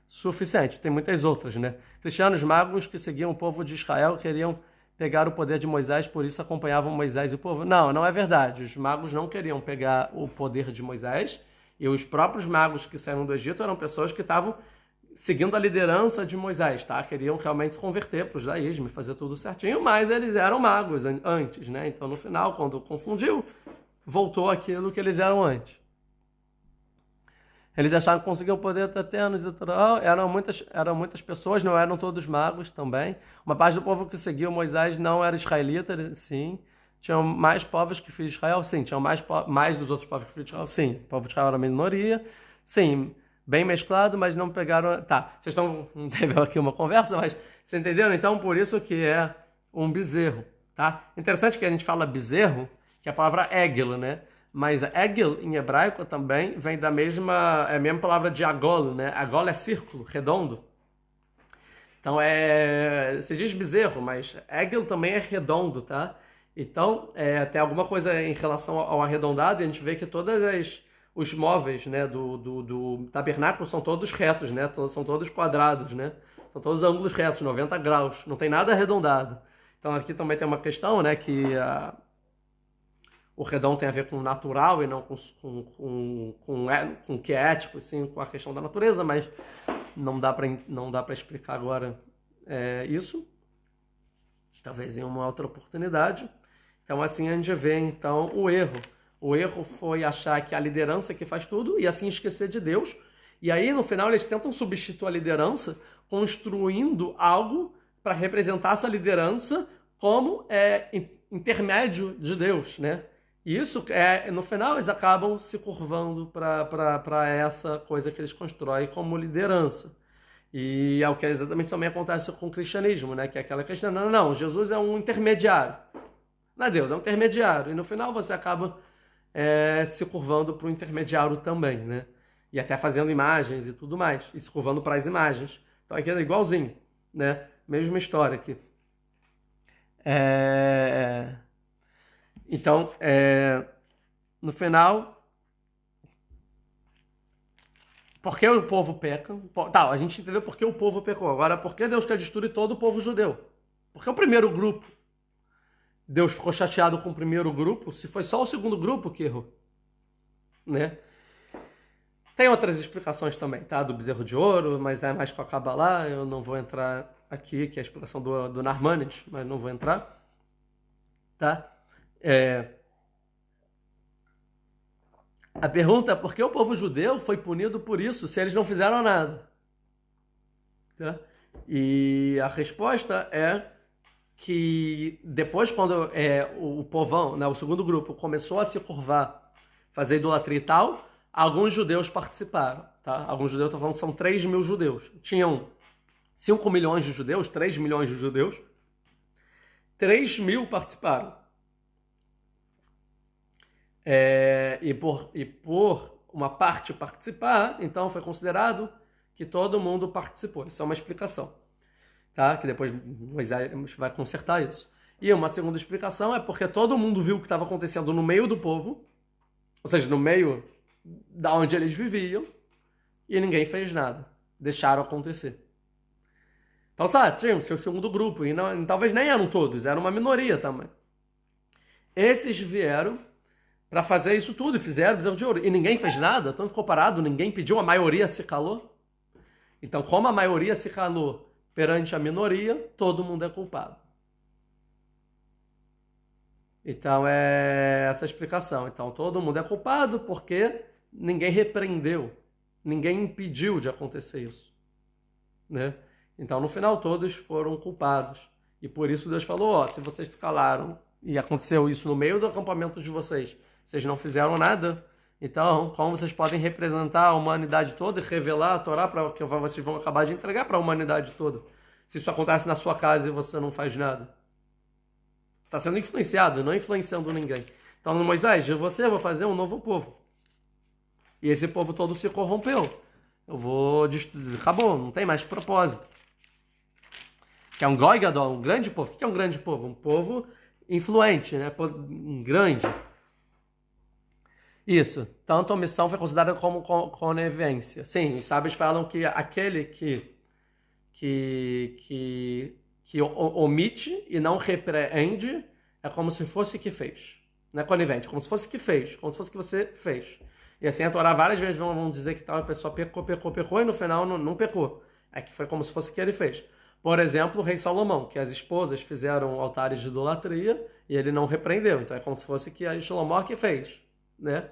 suficiente. Tem muitas outras, né? Cristianos magos que seguiam o povo de Israel queriam pegar o poder de Moisés, por isso acompanhavam Moisés e o povo. Não, não é verdade. Os magos não queriam pegar o poder de Moisés, e os próprios magos que saíram do Egito eram pessoas que estavam seguindo a liderança de Moisés, tá? Queriam realmente se converter para o judaísmo, fazer tudo certinho, mas eles eram magos antes, né? Então, no final, quando confundiu, voltou aquilo que eles eram antes. Eles achavam que conseguiam o poder eterno, eram muitas pessoas, não eram todos magos também. Uma parte do povo que seguiu Moisés não era israelita, sim. Tinham mais povos que filhos de Israel, sim. Tinham mais dos outros povos que filhos de Israel, sim. O povo de Israel era minoria, sim. Bem mesclado, mas não pegaram... Tá, vocês estão... Não teve aqui uma conversa, mas vocês entenderam? Então, por isso que é um bezerro, tá? Interessante que a gente fala bezerro, que é a palavra egel, né? Mas egel, em hebraico, também vem da mesma... É a mesma palavra de agol, né? Agol é círculo, redondo. Então, se diz bezerro, mas egel também é redondo, tá? Então, tem alguma coisa em relação ao arredondado, e a gente vê que os móveis, né, do tabernáculo são todos retos, né? São todos quadrados, né? São todos ângulos retos, 90 graus. Não tem nada arredondado. Então aqui também tem uma questão, né? Que o redondo tem a ver com o natural e não com o que é ético, sim, com a questão da natureza, mas não dá para explicar agora isso. Talvez em uma outra oportunidade. Então assim a gente vê então o erro. O erro foi achar que a liderança que faz tudo e assim esquecer de Deus. E aí, no final, eles tentam substituir a liderança construindo algo para representar essa liderança como intermédio de Deus, né? E isso, no final, eles acabam se curvando para essa coisa que eles constroem como liderança. E é o que exatamente também acontece com o cristianismo, né? Que é aquela questão, não, Jesus é um intermediário. Não é Deus, é um intermediário. E no final você acaba... se curvando para o intermediário também, né? E até fazendo imagens e tudo mais, e se curvando para as imagens. Então aqui é igualzinho, né? Mesma história aqui. Então, no final, por que o povo peca? Tá, a gente entendeu por que o povo pecou. Agora, por que Deus quer destruir todo o povo judeu? Porque o primeiro grupo, Deus ficou chateado com o primeiro grupo, se foi só o segundo grupo que errou, né? Tem outras explicações também, tá? Do bezerro de ouro, mas é mais com a Kabbalah, eu não vou entrar aqui, que é a explicação do Narmanides, mas não vou entrar, tá? A pergunta é por que o povo judeu foi punido por isso, se eles não fizeram nada? Tá? E a resposta é que depois, quando o povão, né, o segundo grupo, começou a se curvar, fazer idolatria e tal, alguns judeus participaram, tá? Alguns judeus, estou falando que são 3 mil judeus. Tinham 5 milhões de judeus, 3 milhões de judeus, 3 mil participaram. E por uma parte participar, então foi considerado que todo mundo participou. Isso é uma explicação. Tá? Que depois Moisés vai consertar isso. E uma segunda explicação é porque todo mundo viu o que estava acontecendo no meio do povo, ou seja, no meio da onde eles viviam, e ninguém fez nada. Deixaram acontecer. Então, sabe, tinha o seu segundo grupo, e talvez nem eram todos, era uma minoria também. Esses vieram para fazer isso tudo, e fizeram bezerro de ouro, e ninguém fez nada, então ficou parado, ninguém pediu, a maioria se calou. Então, como a maioria se calou perante a minoria, todo mundo é culpado. Então, é essa a explicação. Então, todo mundo é culpado porque ninguém repreendeu, ninguém impediu de acontecer isso, né? Então, no final, todos foram culpados. E por isso Deus falou, ó, se vocês se calaram e aconteceu isso no meio do acampamento de vocês, vocês não fizeram nada, então, como vocês podem representar a humanidade toda e revelar a Torá para que vocês vão acabar de entregar para a humanidade toda? Se isso acontece na sua casa e você não faz nada. Você está sendo influenciado, não influenciando ninguém. Então, Moisés, eu vou fazer um novo povo. E esse povo todo se corrompeu. Acabou, não tem mais propósito. Que é um Goi Gadol, um grande povo. O que é um grande povo? Um povo influente, né? Um grande. Isso. Tanto a omissão foi considerada como conivência. Sim, os sábios falam que aquele que omite e não repreende é como se fosse que fez. Não é conivente, como se fosse que fez, como se fosse que você fez. E assim a Torá várias vezes vão dizer que tal pessoa pecou e no final não pecou. É que foi como se fosse que ele fez. Por exemplo, o rei Salomão, que as esposas fizeram altares de idolatria e ele não repreendeu. Então é como se fosse que a Salomão que fez, né?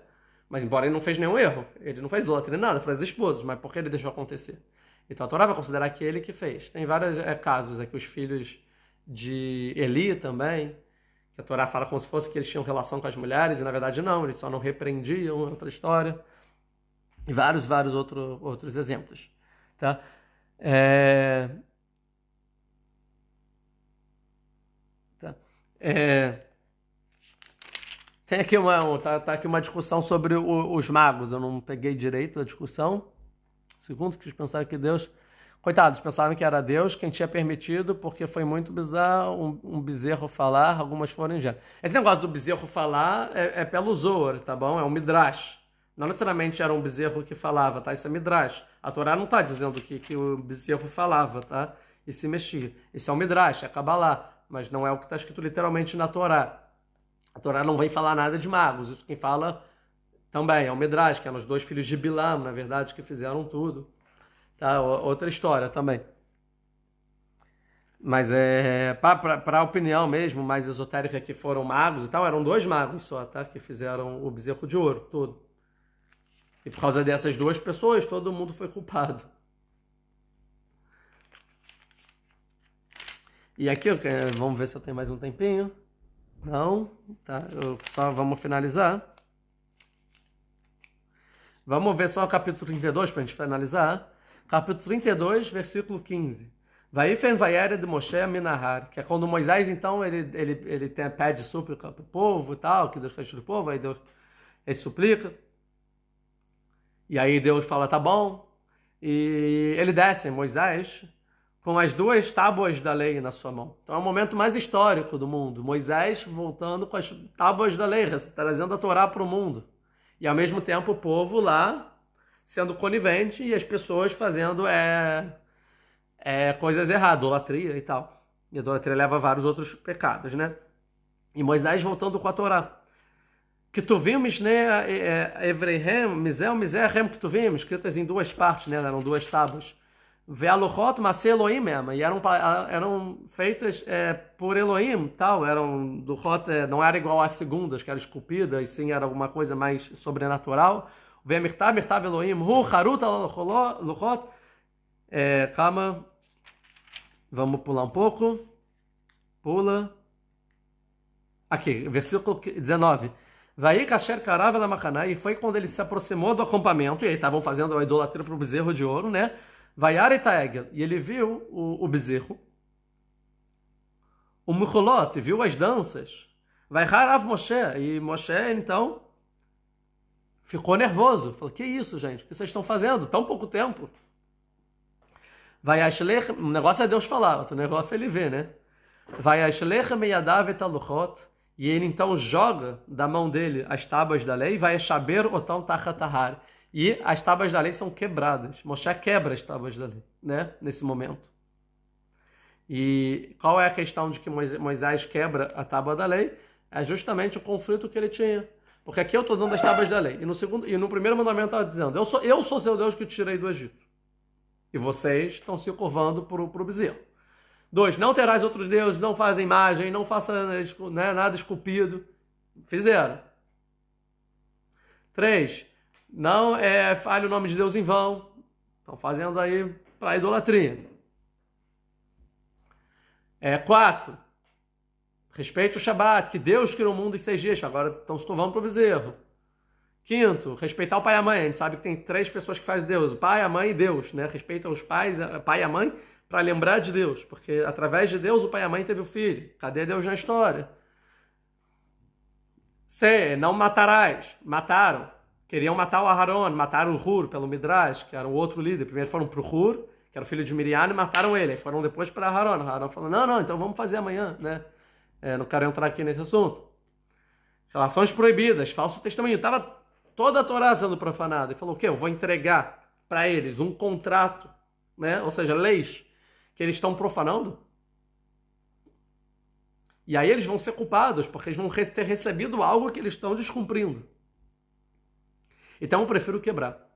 Mas embora ele não fez nenhum erro, ele não fez idolatria nada, foi as esposas, mas por que ele deixou acontecer? Então a Torá vai considerar que ele que fez. Tem vários casos aqui, os filhos de Eli também, que a Torá fala como se fosse que eles tinham relação com as mulheres, e na verdade não, eles só não repreendiam, outra história. E vários outros exemplos. Tá? Tem aqui tá aqui uma discussão sobre os magos. Eu não peguei direito a discussão. Segundo, que eles pensaram que Deus... Coitados, pensavam que era Deus quem tinha permitido, porque foi muito bizarro um bezerro falar, algumas foram ingênuas. Esse negócio do bezerro falar é pelo Zohar, tá bom? É um midrash. Não necessariamente era um bezerro que falava, tá? Isso é midrash. A Torá não tá dizendo que o bezerro falava, tá? E se mexia. Isso é um midrash, é Kabbalah, mas não é o que está escrito literalmente na Torá. A Torá não vem falar nada de magos. Isso quem fala também é o midrash, que eram os 2 filhos de Bilam, na verdade, que fizeram tudo. Tá? Outra história também. Mas para a opinião mesmo, mais esotérica, que foram magos e tal, eram 2 magos só, tá? Que fizeram o bezerro de ouro todo. E por causa dessas 2 pessoas, todo mundo foi culpado. E aqui, vamos ver se eu tenho mais um tempinho. Não, tá? Só vamos finalizar. Vamos ver só o capítulo 32 para a gente finalizar. Capítulo 32, versículo 15. Vaifen vaiere de Moshe Minahar, que é quando Moisés, então, ele pede súplica para o povo e tal, que Deus castigue o povo, aí Deus ele suplica. E aí Deus fala, tá bom. E ele desce, Moisés, com as 2 tábuas da lei na sua mão. Então é o momento mais histórico do mundo. Moisés voltando com as tábuas da lei, trazendo a Torá para o mundo. E ao mesmo tempo o povo lá sendo conivente e as pessoas fazendo coisas erradas, idolatria e tal. E a idolatria leva a vários outros pecados, né? E Moisés voltando com a Torá. Ketuvim Mishneh Evreihem, Mizerhem Ketuvim, escritas em 2 partes, né? Eram 2 tábuas. Ve'aluchot Maseh Elohim mesmo, e eram feitas por Elohim, tal, eram do Hot, não era igual às segundas, que era esculpida, e sim era alguma coisa mais sobrenatural. Ve'mirtav Elohim, Hu Harut Luchot, calma, vamos pular um pouco, pula, aqui, versículo 19. Vai kasher karav la machana, e foi quando ele se aproximou do acampamento, e aí estavam fazendo a idolatria para o bezerro de ouro, né? Vaiar Etaegel, e ele viu o bezerro, o Micholot, viu as danças, vai Harav Moshe, e Moshe então ficou nervoso, falou, que isso gente, o que vocês estão fazendo, tão pouco tempo? Vai Ashlech, o negócio é Deus falar, outro negócio é ele ver, né? Vai Ashlech meyadav et aluchot, e ele então joga da mão dele as tábuas da lei, vai Shaber otam tachatahar, e as tábuas da lei são quebradas. Moshe quebra as tábuas da lei, né? Nesse momento. E qual é a questão de que Moisés quebra a tábua da lei? É justamente o conflito que ele tinha. Porque aqui eu estou dando as tábuas da lei. E no primeiro mandamento estava dizendo, eu sou seu Deus que te tirei do Egito. e vocês estão se curvando para o bezerro. 2, não terás outros deuses, não faz imagem, não faça nada esculpido. Fizeram. 3, não fale o nome de Deus em vão. Estão fazendo aí para idolatria. 4, respeite o Shabat, que Deus criou o mundo em 6 dias, agora estão se curvando para o bezerro. 5, respeitar o pai e a mãe. A gente sabe que tem 3 pessoas que fazem Deus, o pai, a mãe e Deus, né? Respeita os pais, pai e a mãe, para lembrar de Deus, porque através de Deus o pai e a mãe teve o filho. Cadê Deus na história? 6, não matarás. Mataram. Queriam matar o Aharon, mataram o Hur pelo Midrash, que era o outro líder. Primeiro foram para o Hur, que era o filho de Miriam, e mataram ele. Aí foram depois para Aharon. Aharon falou, não, então vamos fazer amanhã, né? Não quero entrar aqui nesse assunto. Relações proibidas, falso testemunho. Estava toda a Torá sendo profanada. E falou o quê? Eu vou entregar para eles um contrato, né? Ou seja, leis que eles estão profanando. E aí eles vão ser culpados, porque eles vão ter recebido algo que eles estão descumprindo. Então eu prefiro quebrar.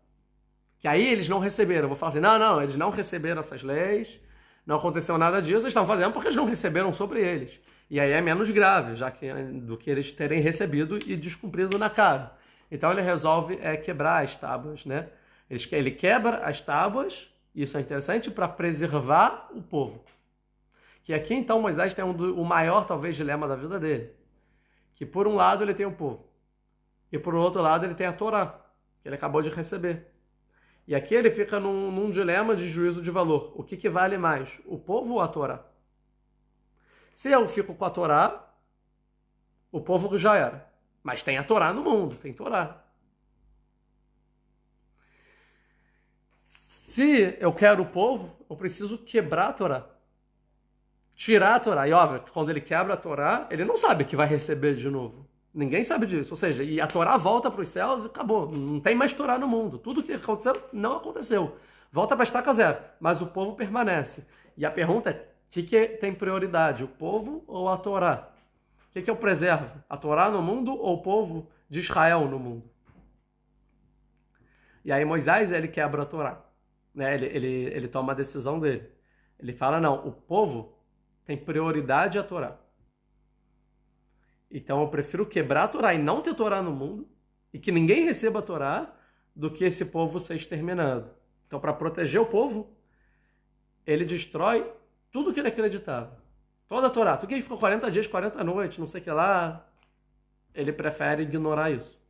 Que aí eles não receberam. Eu vou falar assim, não, eles não receberam essas leis, não aconteceu nada disso, eles estão fazendo porque eles não receberam sobre eles. E aí é menos grave, do que eles terem recebido e descumprido na cara. Então ele resolve quebrar as tábuas, né? Ele quebra as tábuas, isso é interessante, para preservar o povo. Que aqui então Moisés tem o maior, talvez, dilema da vida dele. Que por um lado ele tem o povo, e por outro lado ele tem a Torá, que ele acabou de receber. E aqui ele fica num dilema de juízo de valor. O que vale mais, o povo ou a Torá? Se eu fico com a Torá, o povo já era. Mas tem a Torá no mundo, tem Torá. Se eu quero o povo, eu preciso quebrar a Torá. Tirar a Torá. E óbvio, quando ele quebra a Torá, ele não sabe que vai receber de novo. Ninguém sabe disso. Ou seja, e a Torá volta para os céus e acabou. Não tem mais Torá no mundo. Tudo que aconteceu, não aconteceu. Volta para estaca zero. Mas o povo permanece. E a pergunta é, o que tem prioridade? O povo ou a Torá? O que eu preservo? A Torá no mundo ou o povo de Israel no mundo? E aí Moisés, ele quebra a Torá. Né? Ele toma a decisão dele. Ele fala, não, o povo tem prioridade à Torá. Então eu prefiro quebrar a Torá e não ter Torá no mundo, e que ninguém receba a Torá, do que esse povo ser exterminado. Então, para proteger o povo, ele destrói tudo que ele acreditava. Toda a Torá. Tudo que ele ficou 40 dias, 40 noites, não sei o que lá, ele prefere ignorar isso.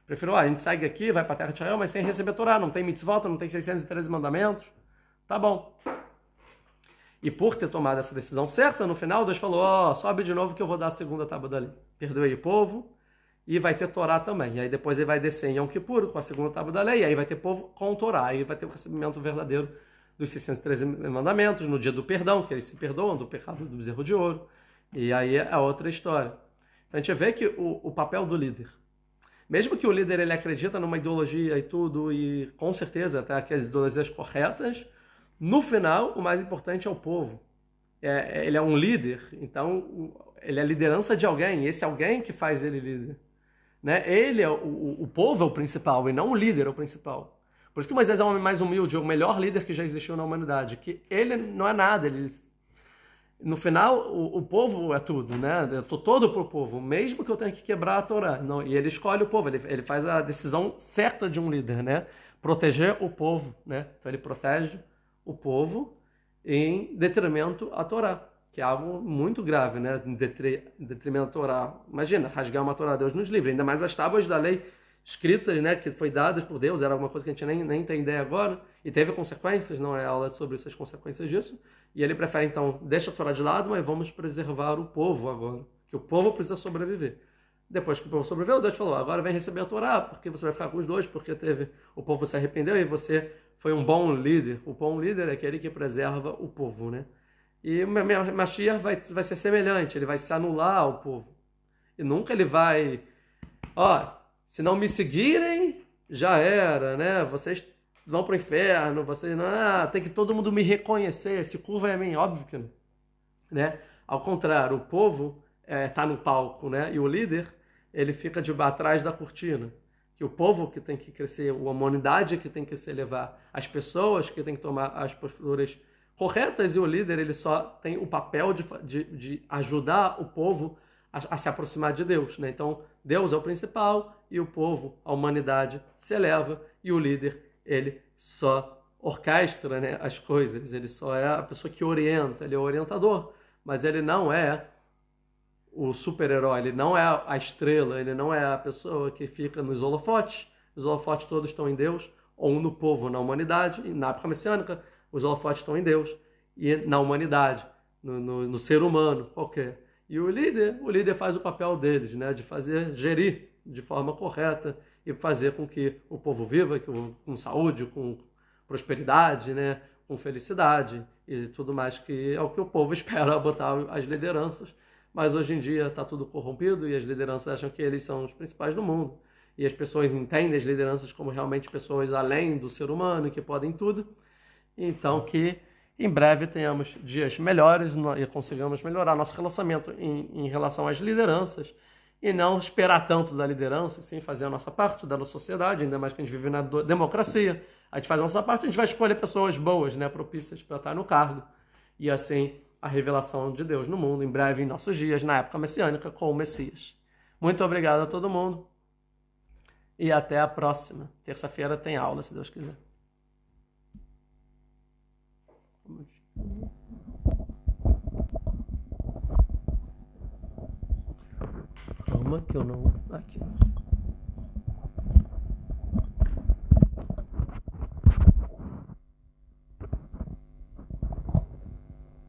Prefiro, a gente segue aqui, vai para a terra de Israel, mas sem receber a Torá. Não tem mitzvot, não tem 613 mandamentos. Tá bom. E por ter tomado essa decisão certa, no final Deus falou, sobe de novo que eu vou dar a segunda tábua da lei. Perdoei o povo e vai ter Torá também. E aí depois ele vai descer em Yom Kippur com a segunda tábua da lei, e aí vai ter povo com Torá. Aí vai ter o recebimento verdadeiro dos 613 mandamentos, no dia do perdão, que eles se perdoam do pecado do bezerro de ouro. E aí é outra história. Então a gente vê que o papel do líder, mesmo que o líder ele acredita numa ideologia e tudo, e com certeza até aquelas ideologias corretas, no final, o mais importante é o povo. Ele é um líder, então ele é a liderança de alguém, esse alguém que faz ele líder. Né? Ele é o povo é o principal, e não o líder é o principal. Por isso que Moisés é o homem mais humilde, é o melhor líder que já existiu na humanidade, que ele não é nada, no final, o povo é tudo, né? Eu estou todo pro povo, mesmo que eu tenha que quebrar a Torá. Não, e ele escolhe o povo, ele faz a decisão certa de um líder, né? Proteger o povo, né? Então ele protege o povo em detrimento à Torá, que é algo muito grave, né? Em detrimento à Torá. Imagina, rasgar uma Torá, Deus nos livre. Ainda mais as tábuas da lei escritas, né? Que foi dadas por Deus, era alguma coisa que a gente nem tem ideia agora, e teve consequências, não é aula sobre essas consequências disso. E ele prefere, então, deixa a Torá de lado, mas vamos preservar o povo agora, que o povo precisa sobreviver. Depois que o povo sobreviveu, Deus falou, agora vem receber a Torá, porque você vai ficar com os dois, porque o povo se arrependeu e você foi um bom líder. O bom líder é aquele que preserva o povo, né? E o Mashiach vai ser semelhante, ele vai se anular ao povo. E nunca ele vai, se não me seguirem, já era, né? Vocês vão para o inferno, vocês não, tem que todo mundo me reconhecer, se curva é a mim, óbvio que não. Né? Ao contrário, o povo está no palco, né? E o líder, ele fica atrás da cortina. que o povo que tem que crescer, a humanidade que tem que se elevar, as pessoas que tem que tomar as posturas corretas, e o líder ele só tem o papel de ajudar o povo a se aproximar de Deus, né? Então Deus é o principal e o povo, a humanidade se eleva, e o líder ele só orquestra, né, as coisas, ele só é a pessoa que orienta, ele é o orientador, mas ele não é o super-herói, ele não é a estrela, ele não é a pessoa que fica nos holofotes. Os holofotes todos estão em Deus, ou no povo, na humanidade, e na época messiânica, os holofotes estão em Deus, e na humanidade, no ser humano qualquer. E o líder faz o papel deles, né, de gerir de forma correta e fazer com que o povo viva com saúde, com prosperidade, né, com felicidade e tudo mais, que é o que o povo espera botar as lideranças. Mas hoje em dia está tudo corrompido e as lideranças acham que eles são os principais do mundo. E as pessoas entendem as lideranças como realmente pessoas além do ser humano, que podem tudo. Então que em breve tenhamos dias melhores e consigamos melhorar nosso relacionamento em relação às lideranças e não esperar tanto da liderança, sim fazer a nossa parte da nossa sociedade, ainda mais que a gente vive na democracia. A gente faz a nossa parte, a gente vai escolher pessoas boas, né, propícias para estar no cargo. E assim a revelação de Deus no mundo, em breve, em nossos dias, na época messiânica, com o Messias. Muito obrigado a todo mundo e até a próxima. Terça-feira tem aula, se Deus quiser. Calma que eu não... Aqui.